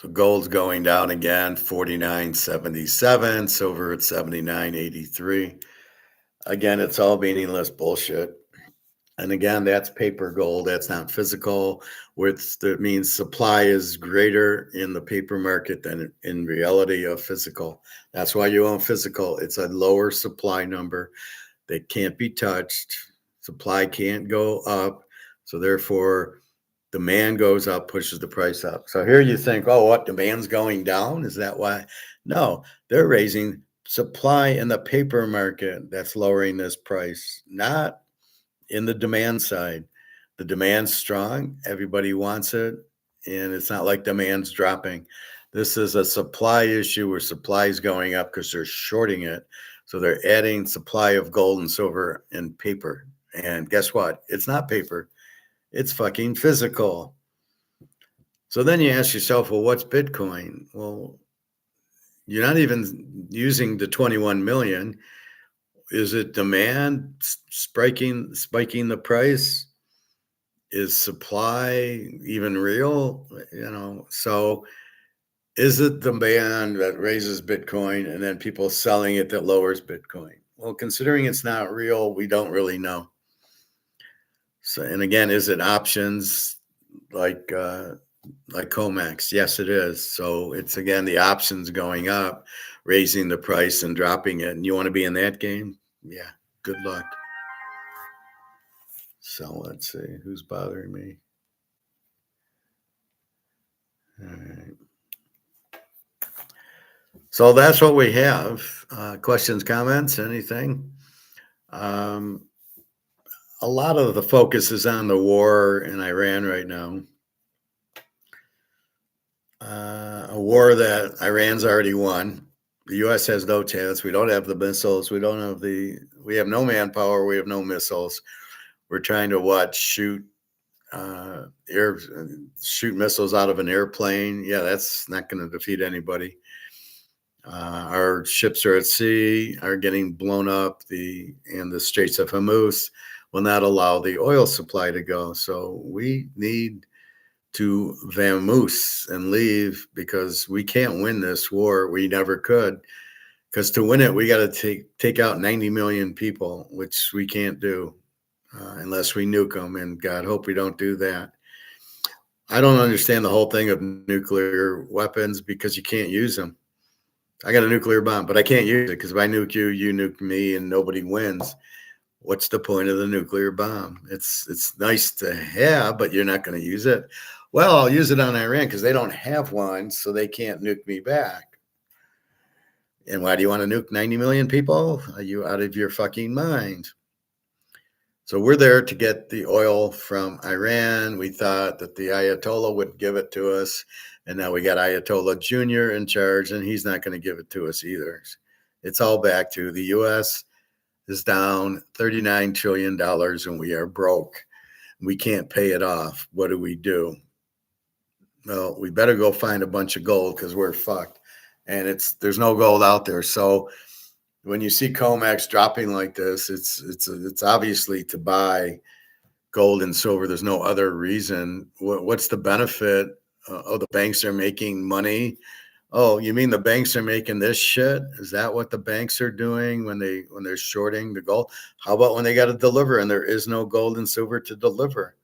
S1: So gold's going down again, 49.77. Silver at 79.83. Again, it's all meaningless bullshit. And again, that's paper gold. That's not physical, which that means supply is greater in the paper market than in reality of physical. That's why you own physical. It's a lower supply number that can't be touched. Supply can't go up. So therefore, Demand goes up, pushes the price up. So here you think, oh, what? Demand's going down? Is that why? No, they're raising supply in the paper market that's lowering this price, not in the demand side. The demand's strong, everybody wants it, and it's not like demand's dropping. This is a supply issue where supply is going up because they're shorting it. So they're adding supply of gold and silver and paper. And guess what? It's not paper, it's fucking physical. So then you ask yourself, well, what's Bitcoin? Well, you're not even using the 21 million. Is it demand spiking the price? Is supply even real? So is it demand that raises Bitcoin and then people selling it that lowers Bitcoin? Well, considering it's not real, we don't really know. So, and again, is it options like comex? Yes, it is. So it's again the options going up, raising the price and dropping it. And you want to be in that game? Yeah. Good luck. So let's see who's bothering me. All right. So that's what we have. Questions, comments, anything? A lot of the focus is on the war in Iran right now. A war that Iran's already won. The U.S. has no chance. We don't have the missiles. We have no manpower. We have no missiles. We're trying to shoot missiles out of an airplane. Yeah, that's not going to defeat anybody. Our ships are at sea, are getting blown up. The Straits of Hormuz will not allow the oil supply to go. So we need to vamoose and leave because we can't win this war. We never could. Because to win it, we got to take out 90 million people, which we can't do unless we nuke them. And God hope we don't do that. I don't understand the whole thing of nuclear weapons because you can't use them. I got a nuclear bomb, but I can't use it because if I nuke you, you nuke me, and nobody wins. What's the point of the nuclear bomb? It's nice to have, but you're not going to use it. Well, I'll use it on Iran because they don't have one, so they can't nuke me back. And why do you want to nuke 90 million people? Are you out of your fucking mind? So we're there to get the oil from Iran. We thought that the Ayatollah would give it to us. And now we got Ayatollah Jr. in charge, and he's not going to give it to us either. It's all back to the U.S. is down $39 trillion, and we are broke. We can't pay it off. What do? Well, we better go find a bunch of gold because we're fucked. And there's no gold out there. So when you see comex dropping like this, it's obviously to buy gold and silver. There's no other reason. What's the benefit? The banks are making money. Oh, you mean the banks are making this shit? Is that what the banks are doing when they're shorting the gold? How about when they got to deliver and there is no gold and silver to deliver?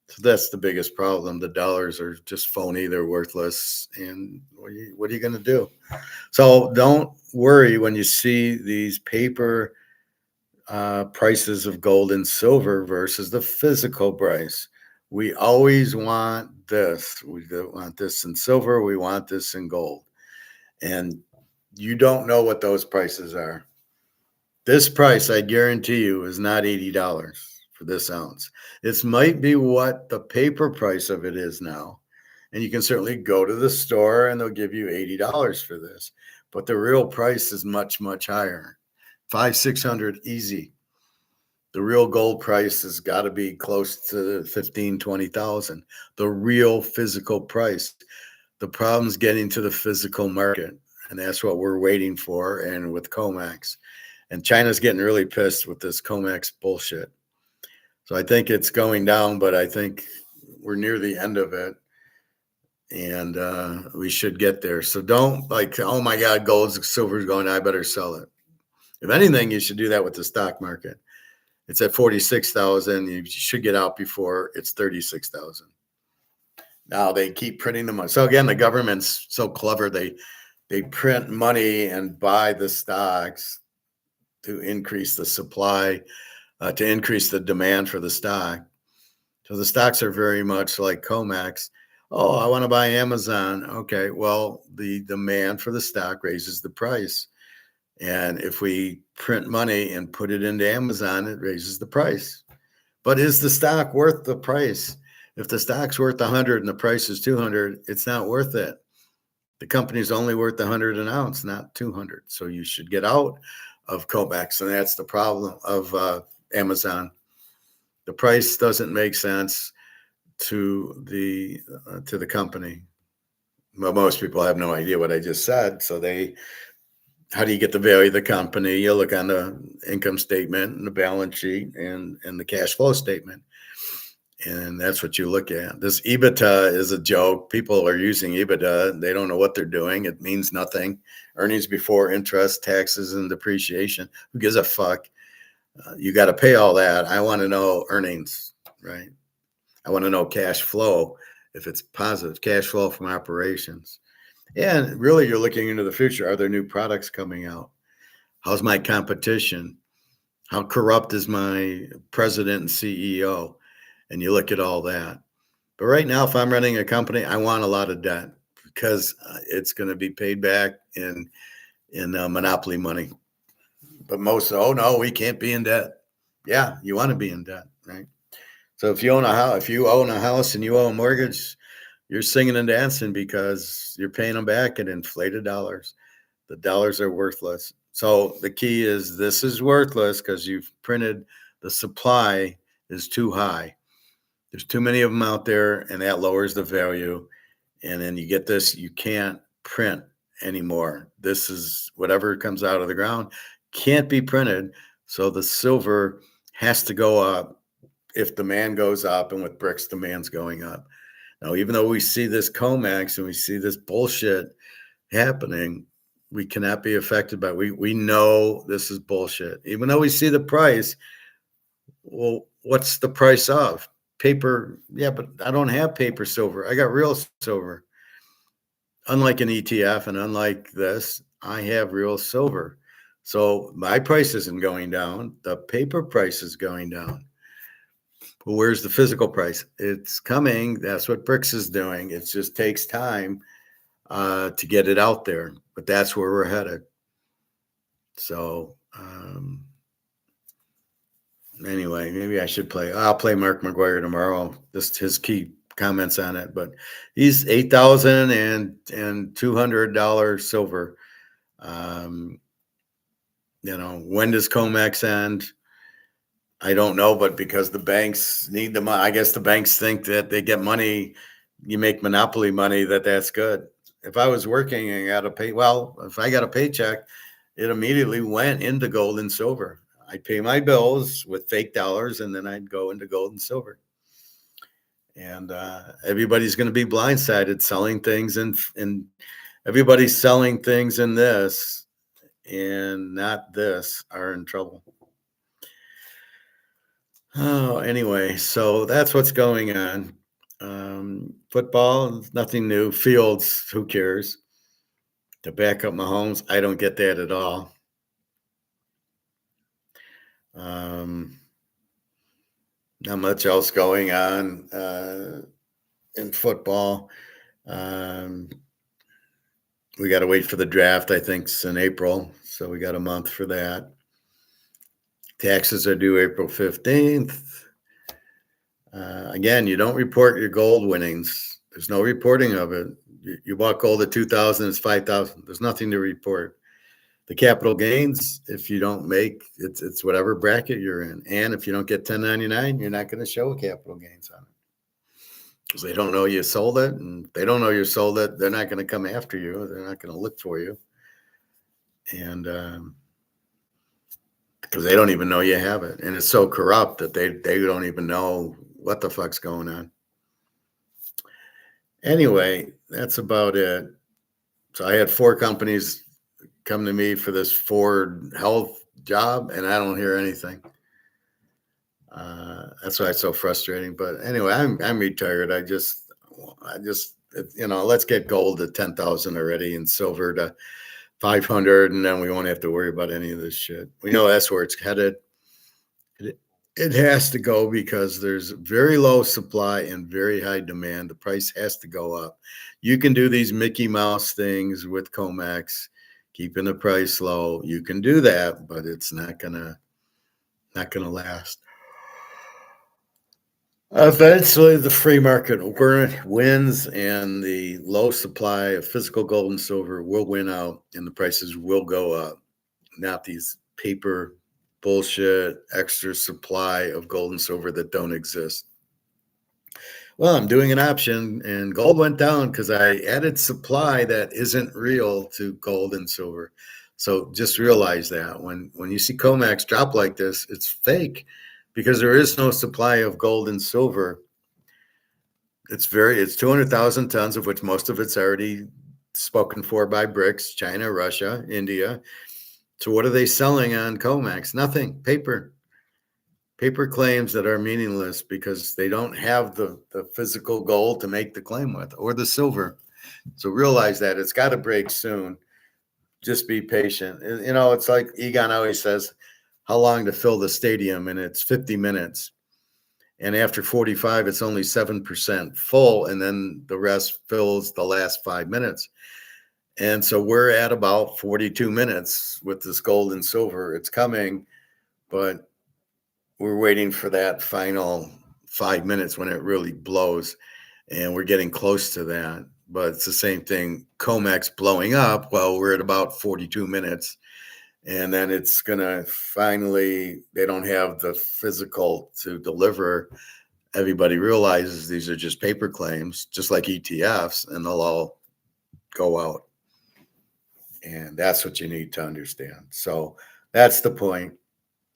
S1: So that's the biggest problem. The dollars are just phony. They're worthless. And what are you going to do? So don't worry when you see these paper prices of gold and silver versus the physical price. We always want this. We want this in silver. We want this in gold. And you don't know what those prices are. This price, I guarantee you, is not $80 for this ounce. It might be what the paper price of it is now. And you can certainly go to the store and they'll give you $80 for this. But the real price is much, much higher. 500-600 easy. The real gold price has got to be close to 15,000-20,000. The real physical price. The problem's getting to the physical market. And that's what we're waiting for. And with comex. And China's getting really pissed with this comex bullshit. So I think it's going down, but I think we're near the end of it. And we should get there. So don't oh my God, gold, silver's going, I better sell it. If anything, you should do that with the stock market. It's at 46,000. You should get out before it's 36,000. Now they keep printing the money. So again, the government's so clever. They print money and buy the stocks to increase the supply, to increase the demand for the stock, So the stocks are very much like comex. Oh, I want to buy Amazon. Okay, well, the demand for the stock raises the price. And if we print money and put it into Amazon, it raises the price. But is the stock worth the price? If the stock's worth 100 and the price is 200, it's not worth it. The company's only worth 100 an ounce, not 200. So you should get out of comex, and that's the problem of Amazon. The price doesn't make sense to the company. Well, most people have no idea what I just said. So how do you get the value of the company? You look on the income statement and the balance sheet and the cash flow statement. And that's what you look at. This EBITDA is a joke. People are using EBITDA. They don't know what they're doing. It means nothing. Earnings before interest, taxes, and depreciation. Who gives a fuck? You got to pay all that. I want to know earnings, right? I want to know cash flow. If it's positive, cash flow from operations. And really, you're looking into the future. Are there new products coming out? How's my competition? How corrupt is my president and CEO? And you look at all that. But right now, if I'm running a company, I want a lot of debt because it's going to be paid back in monopoly money. But most, oh no, we can't be in debt. Yeah, you want to be in debt, right? So if you own a house and you owe a mortgage, you're singing and dancing because you're paying them back in inflated dollars. The dollars are worthless. So the key is this is worthless because you've printed, the supply is too high. There's too many of them out there, and that lowers the value. And then you get this, you can't print anymore. This is whatever comes out of the ground can't be printed. So the silver has to go up if demand goes up, and with bricks, demand's going up. Now, even though we see this comex and we see this bullshit happening, we cannot be affected by it. We know this is bullshit. Even though we see the price, well, what's the price of? Paper, yeah, but I don't have paper silver. I got real silver. Unlike an ETF and unlike this, I have real silver. So my price isn't going down. The paper price is going down. But where's the physical price? It's coming. That's what BRICS is doing. It just takes time to get it out there. But that's where we're headed. So anyway, maybe I should I'll play Mark McGuire tomorrow. Just his key comments on it. But he's $8,000 and $200 silver. When does COMEX end? I don't know, but because the banks need the money, I guess the banks think that they get money, you make monopoly money, that's good. If I was working and got a if I got a paycheck, it immediately went into gold and silver. I'd pay my bills with fake dollars, and then I'd go into gold and silver. And everybody's going to be blindsided selling things, and everybody's selling things in this and not this are in trouble. Oh, anyway, so that's what's going on. Football, nothing new. Fields, who cares? To back up Mahomes, I don't get that at all. Not much else going on in football. We got to wait for the draft. I think it's in April, so we got a month for that. Taxes are due April 15th. Again, you don't report your gold winnings. There's no reporting of it. You bought gold at 2,000, it's 5,000. There's nothing to report. The capital gains, if you don't make it's whatever bracket you're in. And if you don't get 1099, you're not going to show capital gains on it. Because they don't know you sold it, and if they don't know you sold it, they're not going to come after you. They're not going to look for you. And because they don't even know you have it. And it's so corrupt that they don't even know what the fuck's going on. Anyway, that's about it. So I had 4 companies come to me for this Ford health job, and I don't hear anything. That's why it's so frustrating. But anyway, I'm retired. I just let's get gold to 10,000 already and silver to 500, and then we won't have to worry about any of this shit. We know that's where it's headed. It has to go because there's very low supply and very high demand. The price has to go up. You can do these Mickey Mouse things with comex, keeping the price low. You can do that, but it's not gonna last. Eventually, the free market wins, and the low supply of physical gold and silver will win out, and the prices will go up. Not these paper bullshit extra supply of gold and silver that don't exist. Well, I'm doing an option, and gold went down because I added supply that isn't real to gold and silver. So just realize that when you see Comex drop like this, it's fake because there is no supply of gold and silver. It's 200,000 tons, of which most of it's already spoken for by BRICS, China, Russia, India. So what are they selling on Comex? Nothing. Paper claims that are meaningless because they don't have the physical gold to make the claim with, or the silver. So realize that it's got to break soon. Just be patient. It's like Egon always says, how long to fill the stadium? And it's 50 minutes. And after 45, it's only 7% full. And then the rest fills the last 5 minutes. And so we're at about 42 minutes with this gold and silver. It's coming, but we're waiting for that final 5 minutes when it really blows. And we're getting close to that. But it's the same thing. Comex blowing up. Well, we're at about 42 minutes. And then it's going to finally, they don't have the physical to deliver. Everybody realizes these are just paper claims, just like ETFs, and they'll all go out. And that's what you need to understand. So that's the point.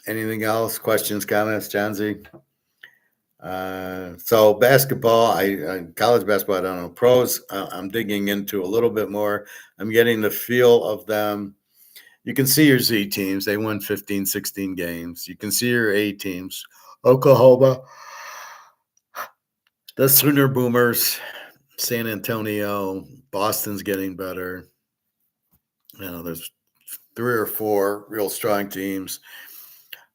S1: Anything else? Questions, comments, John Z? So basketball, I college basketball, I don't know. Pros, I'm digging into a little bit more. I'm getting the feel of them. You can see your Z teams. They won 15, 16 games. You can see your A teams. Oklahoma, the Sooner Boomers, San Antonio, Boston's getting better. There's 3 or 4 real strong teams.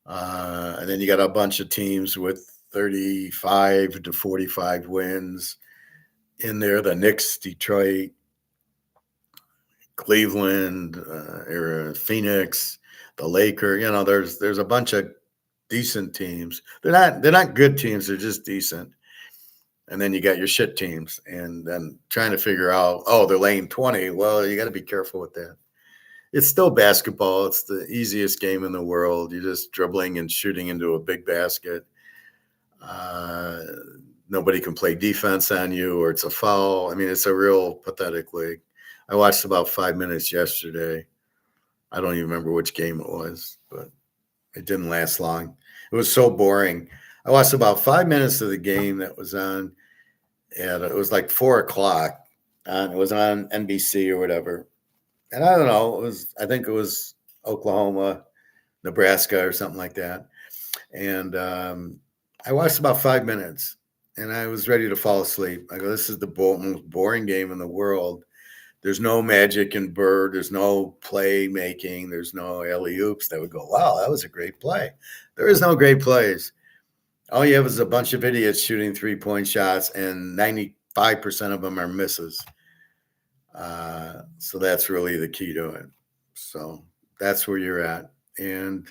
S1: And then you got a bunch of teams with 35 to 45 wins in there. The Knicks, Detroit, Cleveland, Phoenix, the Lakers. There's a bunch of decent teams. They're not good teams. They're just decent. And then you got your shit teams, and then trying to figure out, they're laying 20. Well, you got to be careful with that. It's still basketball. It's the easiest game in the world. You're just dribbling and shooting into a big basket. Nobody can play defense on you, or it's a foul. I mean, it's a real pathetic league. I watched about 5 minutes yesterday. I don't even remember which game it was, but it didn't last long. It was so boring. I watched about 5 minutes of the game that was on, and it was like 4:00. And it was on NBC or whatever. And I don't know, I think it was Oklahoma, Nebraska or something like that. And I watched about 5 minutes and I was ready to fall asleep. I go, this is the most boring game in the world. There's no magic in Bird. There's no play making. There's no alley-oops that would go, wow, that was a great play. There is no great plays. All you have is a bunch of idiots shooting 3-point shots, and 95% of them are misses. So that's really the key to it. So that's where you're at. And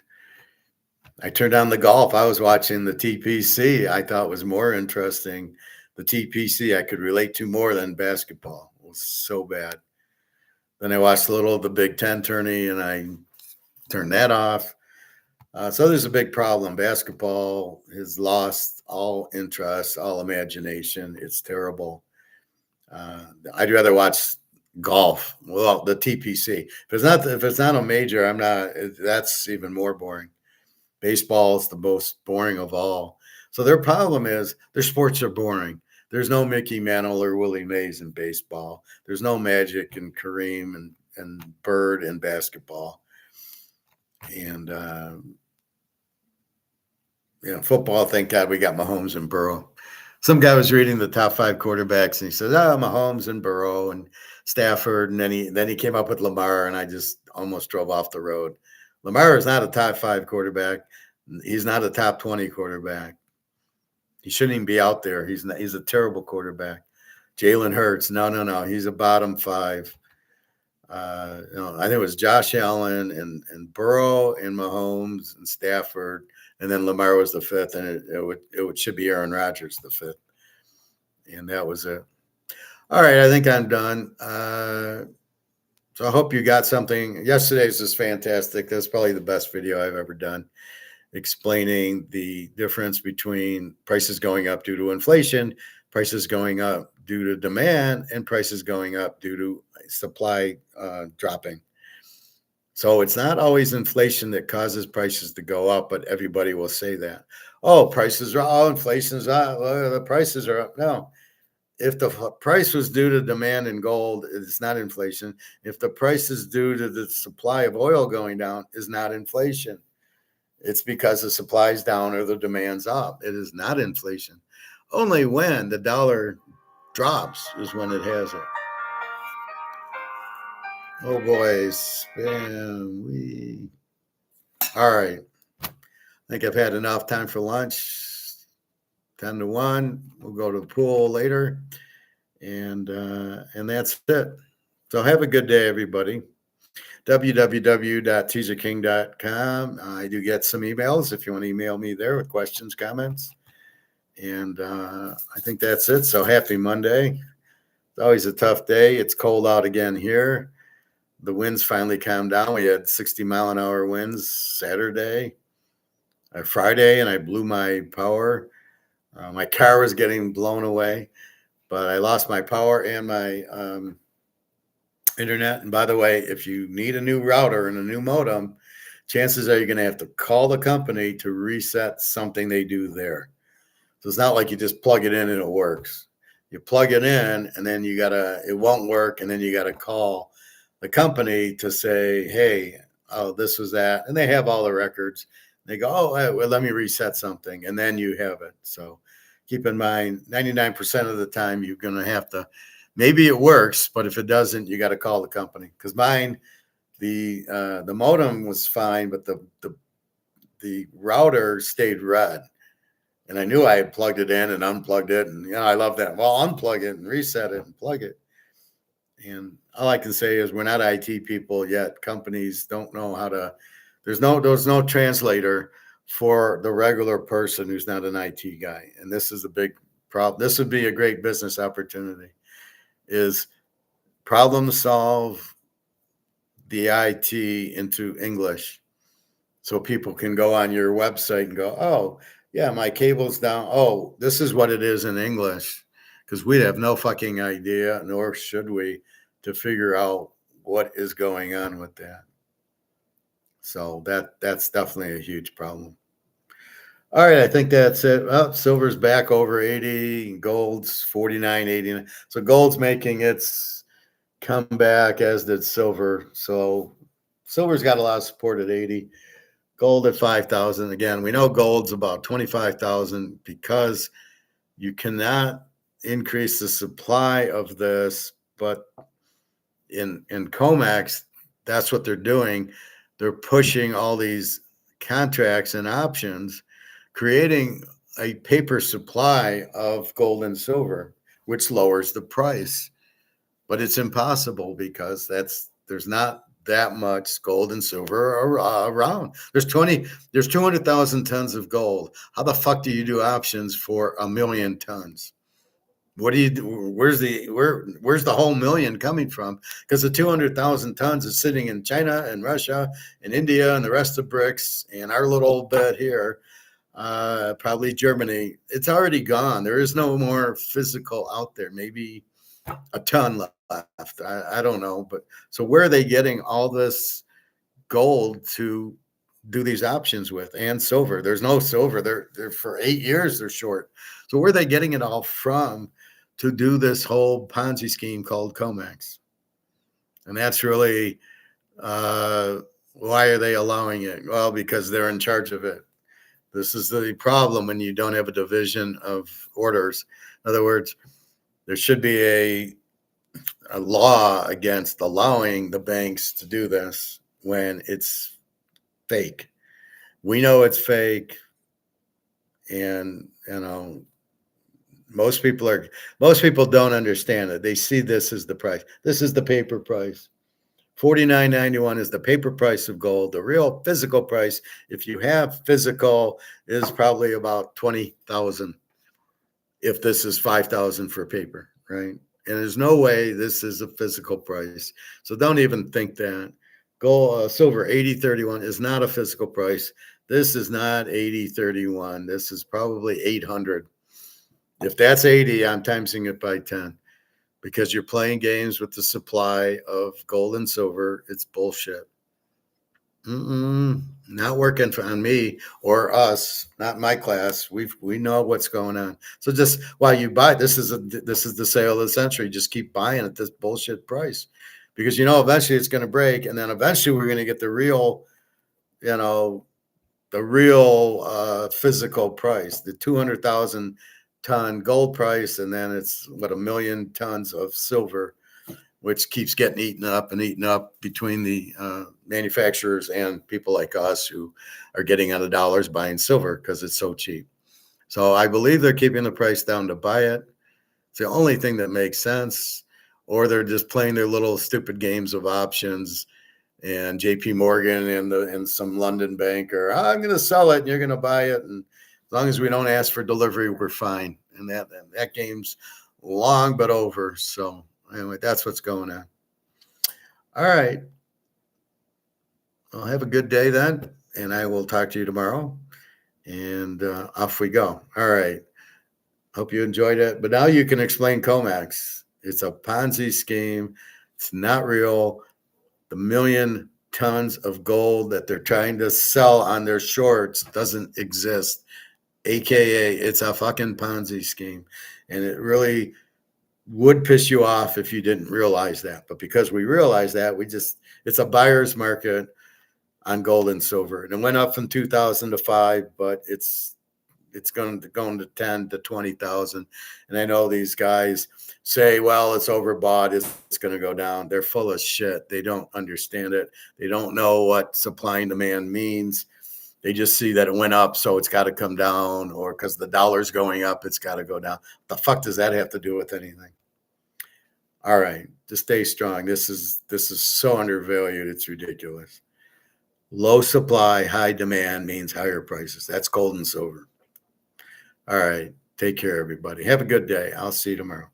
S1: I turned on the golf. I was watching the TPC. I thought was more interesting. The TPC I could relate to more than basketball. It was so bad. Then I watched a little of the Big Ten tourney, and I turned that off. So there's a big problem. Basketball has lost all interest, all imagination. It's terrible. I'd rather watch golf. Well, the TPC. If it's not a major, I'm not. That's even more boring. Baseball is the most boring of all. So their problem is their sports are boring. There's no Mickey Mantle or Willie Mays in baseball. There's no Magic and Kareem and Bird in basketball. And football. Thank God we got Mahomes and Burrow. Some guy was reading the top 5 quarterbacks, and he says, Mahomes and Burrow and Stafford. And then he came up with Lamar, and I just almost drove off the road. Lamar is not a top 5 quarterback. He's not a top 20 quarterback. He shouldn't even be out there. He's not, he's a terrible quarterback. Jalen Hurts, no. He's a bottom 5. I think it was Josh Allen and Burrow and Mahomes and Stafford, and then Lamar was the 5th, and it should be Aaron Rodgers the 5th, and that was it. All right, I think I'm done. So I hope you got something. Yesterday's was fantastic. That's probably the best video I've ever done, explaining the difference between prices going up due to inflation, prices going up due to demand, and prices going up due to supply dropping. So it's not always inflation that causes prices to go up, but everybody will say that. Oh, prices are, oh, inflation's up, the prices are up. No. If the price was due to demand in gold, it's not inflation. If the price is due to the supply of oil going down, it's not inflation. It's because the supply is down or the demand's up. It is not inflation. Only when the dollar drops is when it has it. Oh boy, spam. All right. I think I've had enough time for lunch. 10 to 1. We'll go to the pool later. And that's it. So have a good day, everybody. www.teaserking.com. I do get some emails if you want to email me there with questions, comments. And I think that's it. So happy Monday. It's always a tough day. It's cold out again here. The winds finally calmed down. We had 60-mile-an-hour winds Friday, and I blew my power. My car was getting blown away, but I lost my power and my internet. And by the way, if you need a new router and a new modem, chances are you're going to have to call the company to reset something they do there. So it's not like you just plug it in and it works. You plug it in and then it won't work. And then you got to call the company to say, hey, oh, this was that. And they have all the records. They go, oh, well, let me reset something. And then you have it. So keep in mind, 99% of the time, you're going to have to, maybe it works, but if it doesn't, you got to call the company. Because mine, the modem was fine, but the router stayed red. And I knew I had plugged it in and unplugged it. And, I love that. Well, unplug it and reset it and plug it. And all I can say is we're not IT people yet. Companies don't know how to, there's no translator for the regular person who's not an IT guy. And this is a big problem. This would be a great business opportunity, is problem solve the IT into English so people can go on your website and go, oh, yeah, my cable's down. Oh, this is what it is in English, because we have no fucking idea, nor should we, to figure out what is going on with that. So that's definitely a huge problem. All right, I think that's it. Well, silver's back over 80, gold's 49.89. So gold's making its comeback, as did silver. So silver's got a lot of support at 80. Gold at 5,000. Again, we know gold's about 25,000 because you cannot increase the supply of this, but in comex, that's what they're doing. They're pushing all these contracts and options, creating a paper supply of gold and silver, which lowers the price. But it's impossible because there's not that much gold and silver around. There's 200,000 tons of gold. How the fuck do you do options for 1 million tons? What do you do? Where's the whole million coming from? Because the 200,000 tons is sitting in China and Russia and India and the rest of BRICS and our little bit here, probably Germany. It's already gone. There is no more physical out there. Maybe a ton left. I don't know. But so where are they getting all this gold to do these options with, and silver? There's no silver. They're for 8 years they're short. So where are they getting it all from to do this whole Ponzi scheme called comex? And that's really why are they allowing it? Well, because they're in charge of it. This is the problem when you don't have a division of orders. In other words, there should be a law against allowing the banks to do this when it's fake. We know it's fake, and most people don't understand it. They see this as the price. This is the paper price. 49.91 is the paper price of gold. The real physical price, if you have physical, is probably about 20,000. If this is 5,000 for paper, right? And there's no way this is a physical price. So don't even think that. Gold, silver 80.31 is not a physical price. This is not 80.31. This is probably 800. If that's 80, I'm timesing it by 10 because you're playing games with the supply of gold and silver. It's bullshit. Not working on me or us, not my class. We know what's going on. So just while you buy, this is the sale of the century. Just keep buying at this bullshit price, because eventually it's going to break, and then eventually we're going to get the real, physical price, the 200,000 ton gold price, and then it's what, 1,000,000 tons of silver, which keeps getting eaten up between the manufacturers and people like us who are getting out of dollars buying silver because it's so cheap. So I believe they're keeping the price down to buy it. It's the only thing that makes sense. Or they're just playing their little stupid games of options. And JP Morgan and some London bank are, I'm going to sell it and you're going to buy it. And as long as we don't ask for delivery, we're fine. And that game's long but over. So anyway, that's what's going on. All right. Well, have a good day then, and I will talk to you tomorrow. And off we go. All right. Hope you enjoyed it. But now you can explain comex. It's a Ponzi scheme. It's not real. The 1,000,000 tons of gold that they're trying to sell on their shorts doesn't exist. AKA, it's a fucking Ponzi scheme. And it really would piss you off if you didn't realize that. But because we realize that, it's a buyer's market on gold and silver. And it went up from 2000 to 5, but it's going to 10 to 20,000. And I know these guys say, well, it's overbought, it's going to go down. They're full of shit. They don't understand it. They don't know what supply and demand means. They just see that it went up, so it's got to come down, or because the dollar's going up, it's got to go down. The fuck does that have to do with anything? All right, just stay strong. This is so undervalued. It's ridiculous. Low supply, high demand means higher prices. That's gold and silver. All right, take care, everybody. Have a good day. I'll see you tomorrow.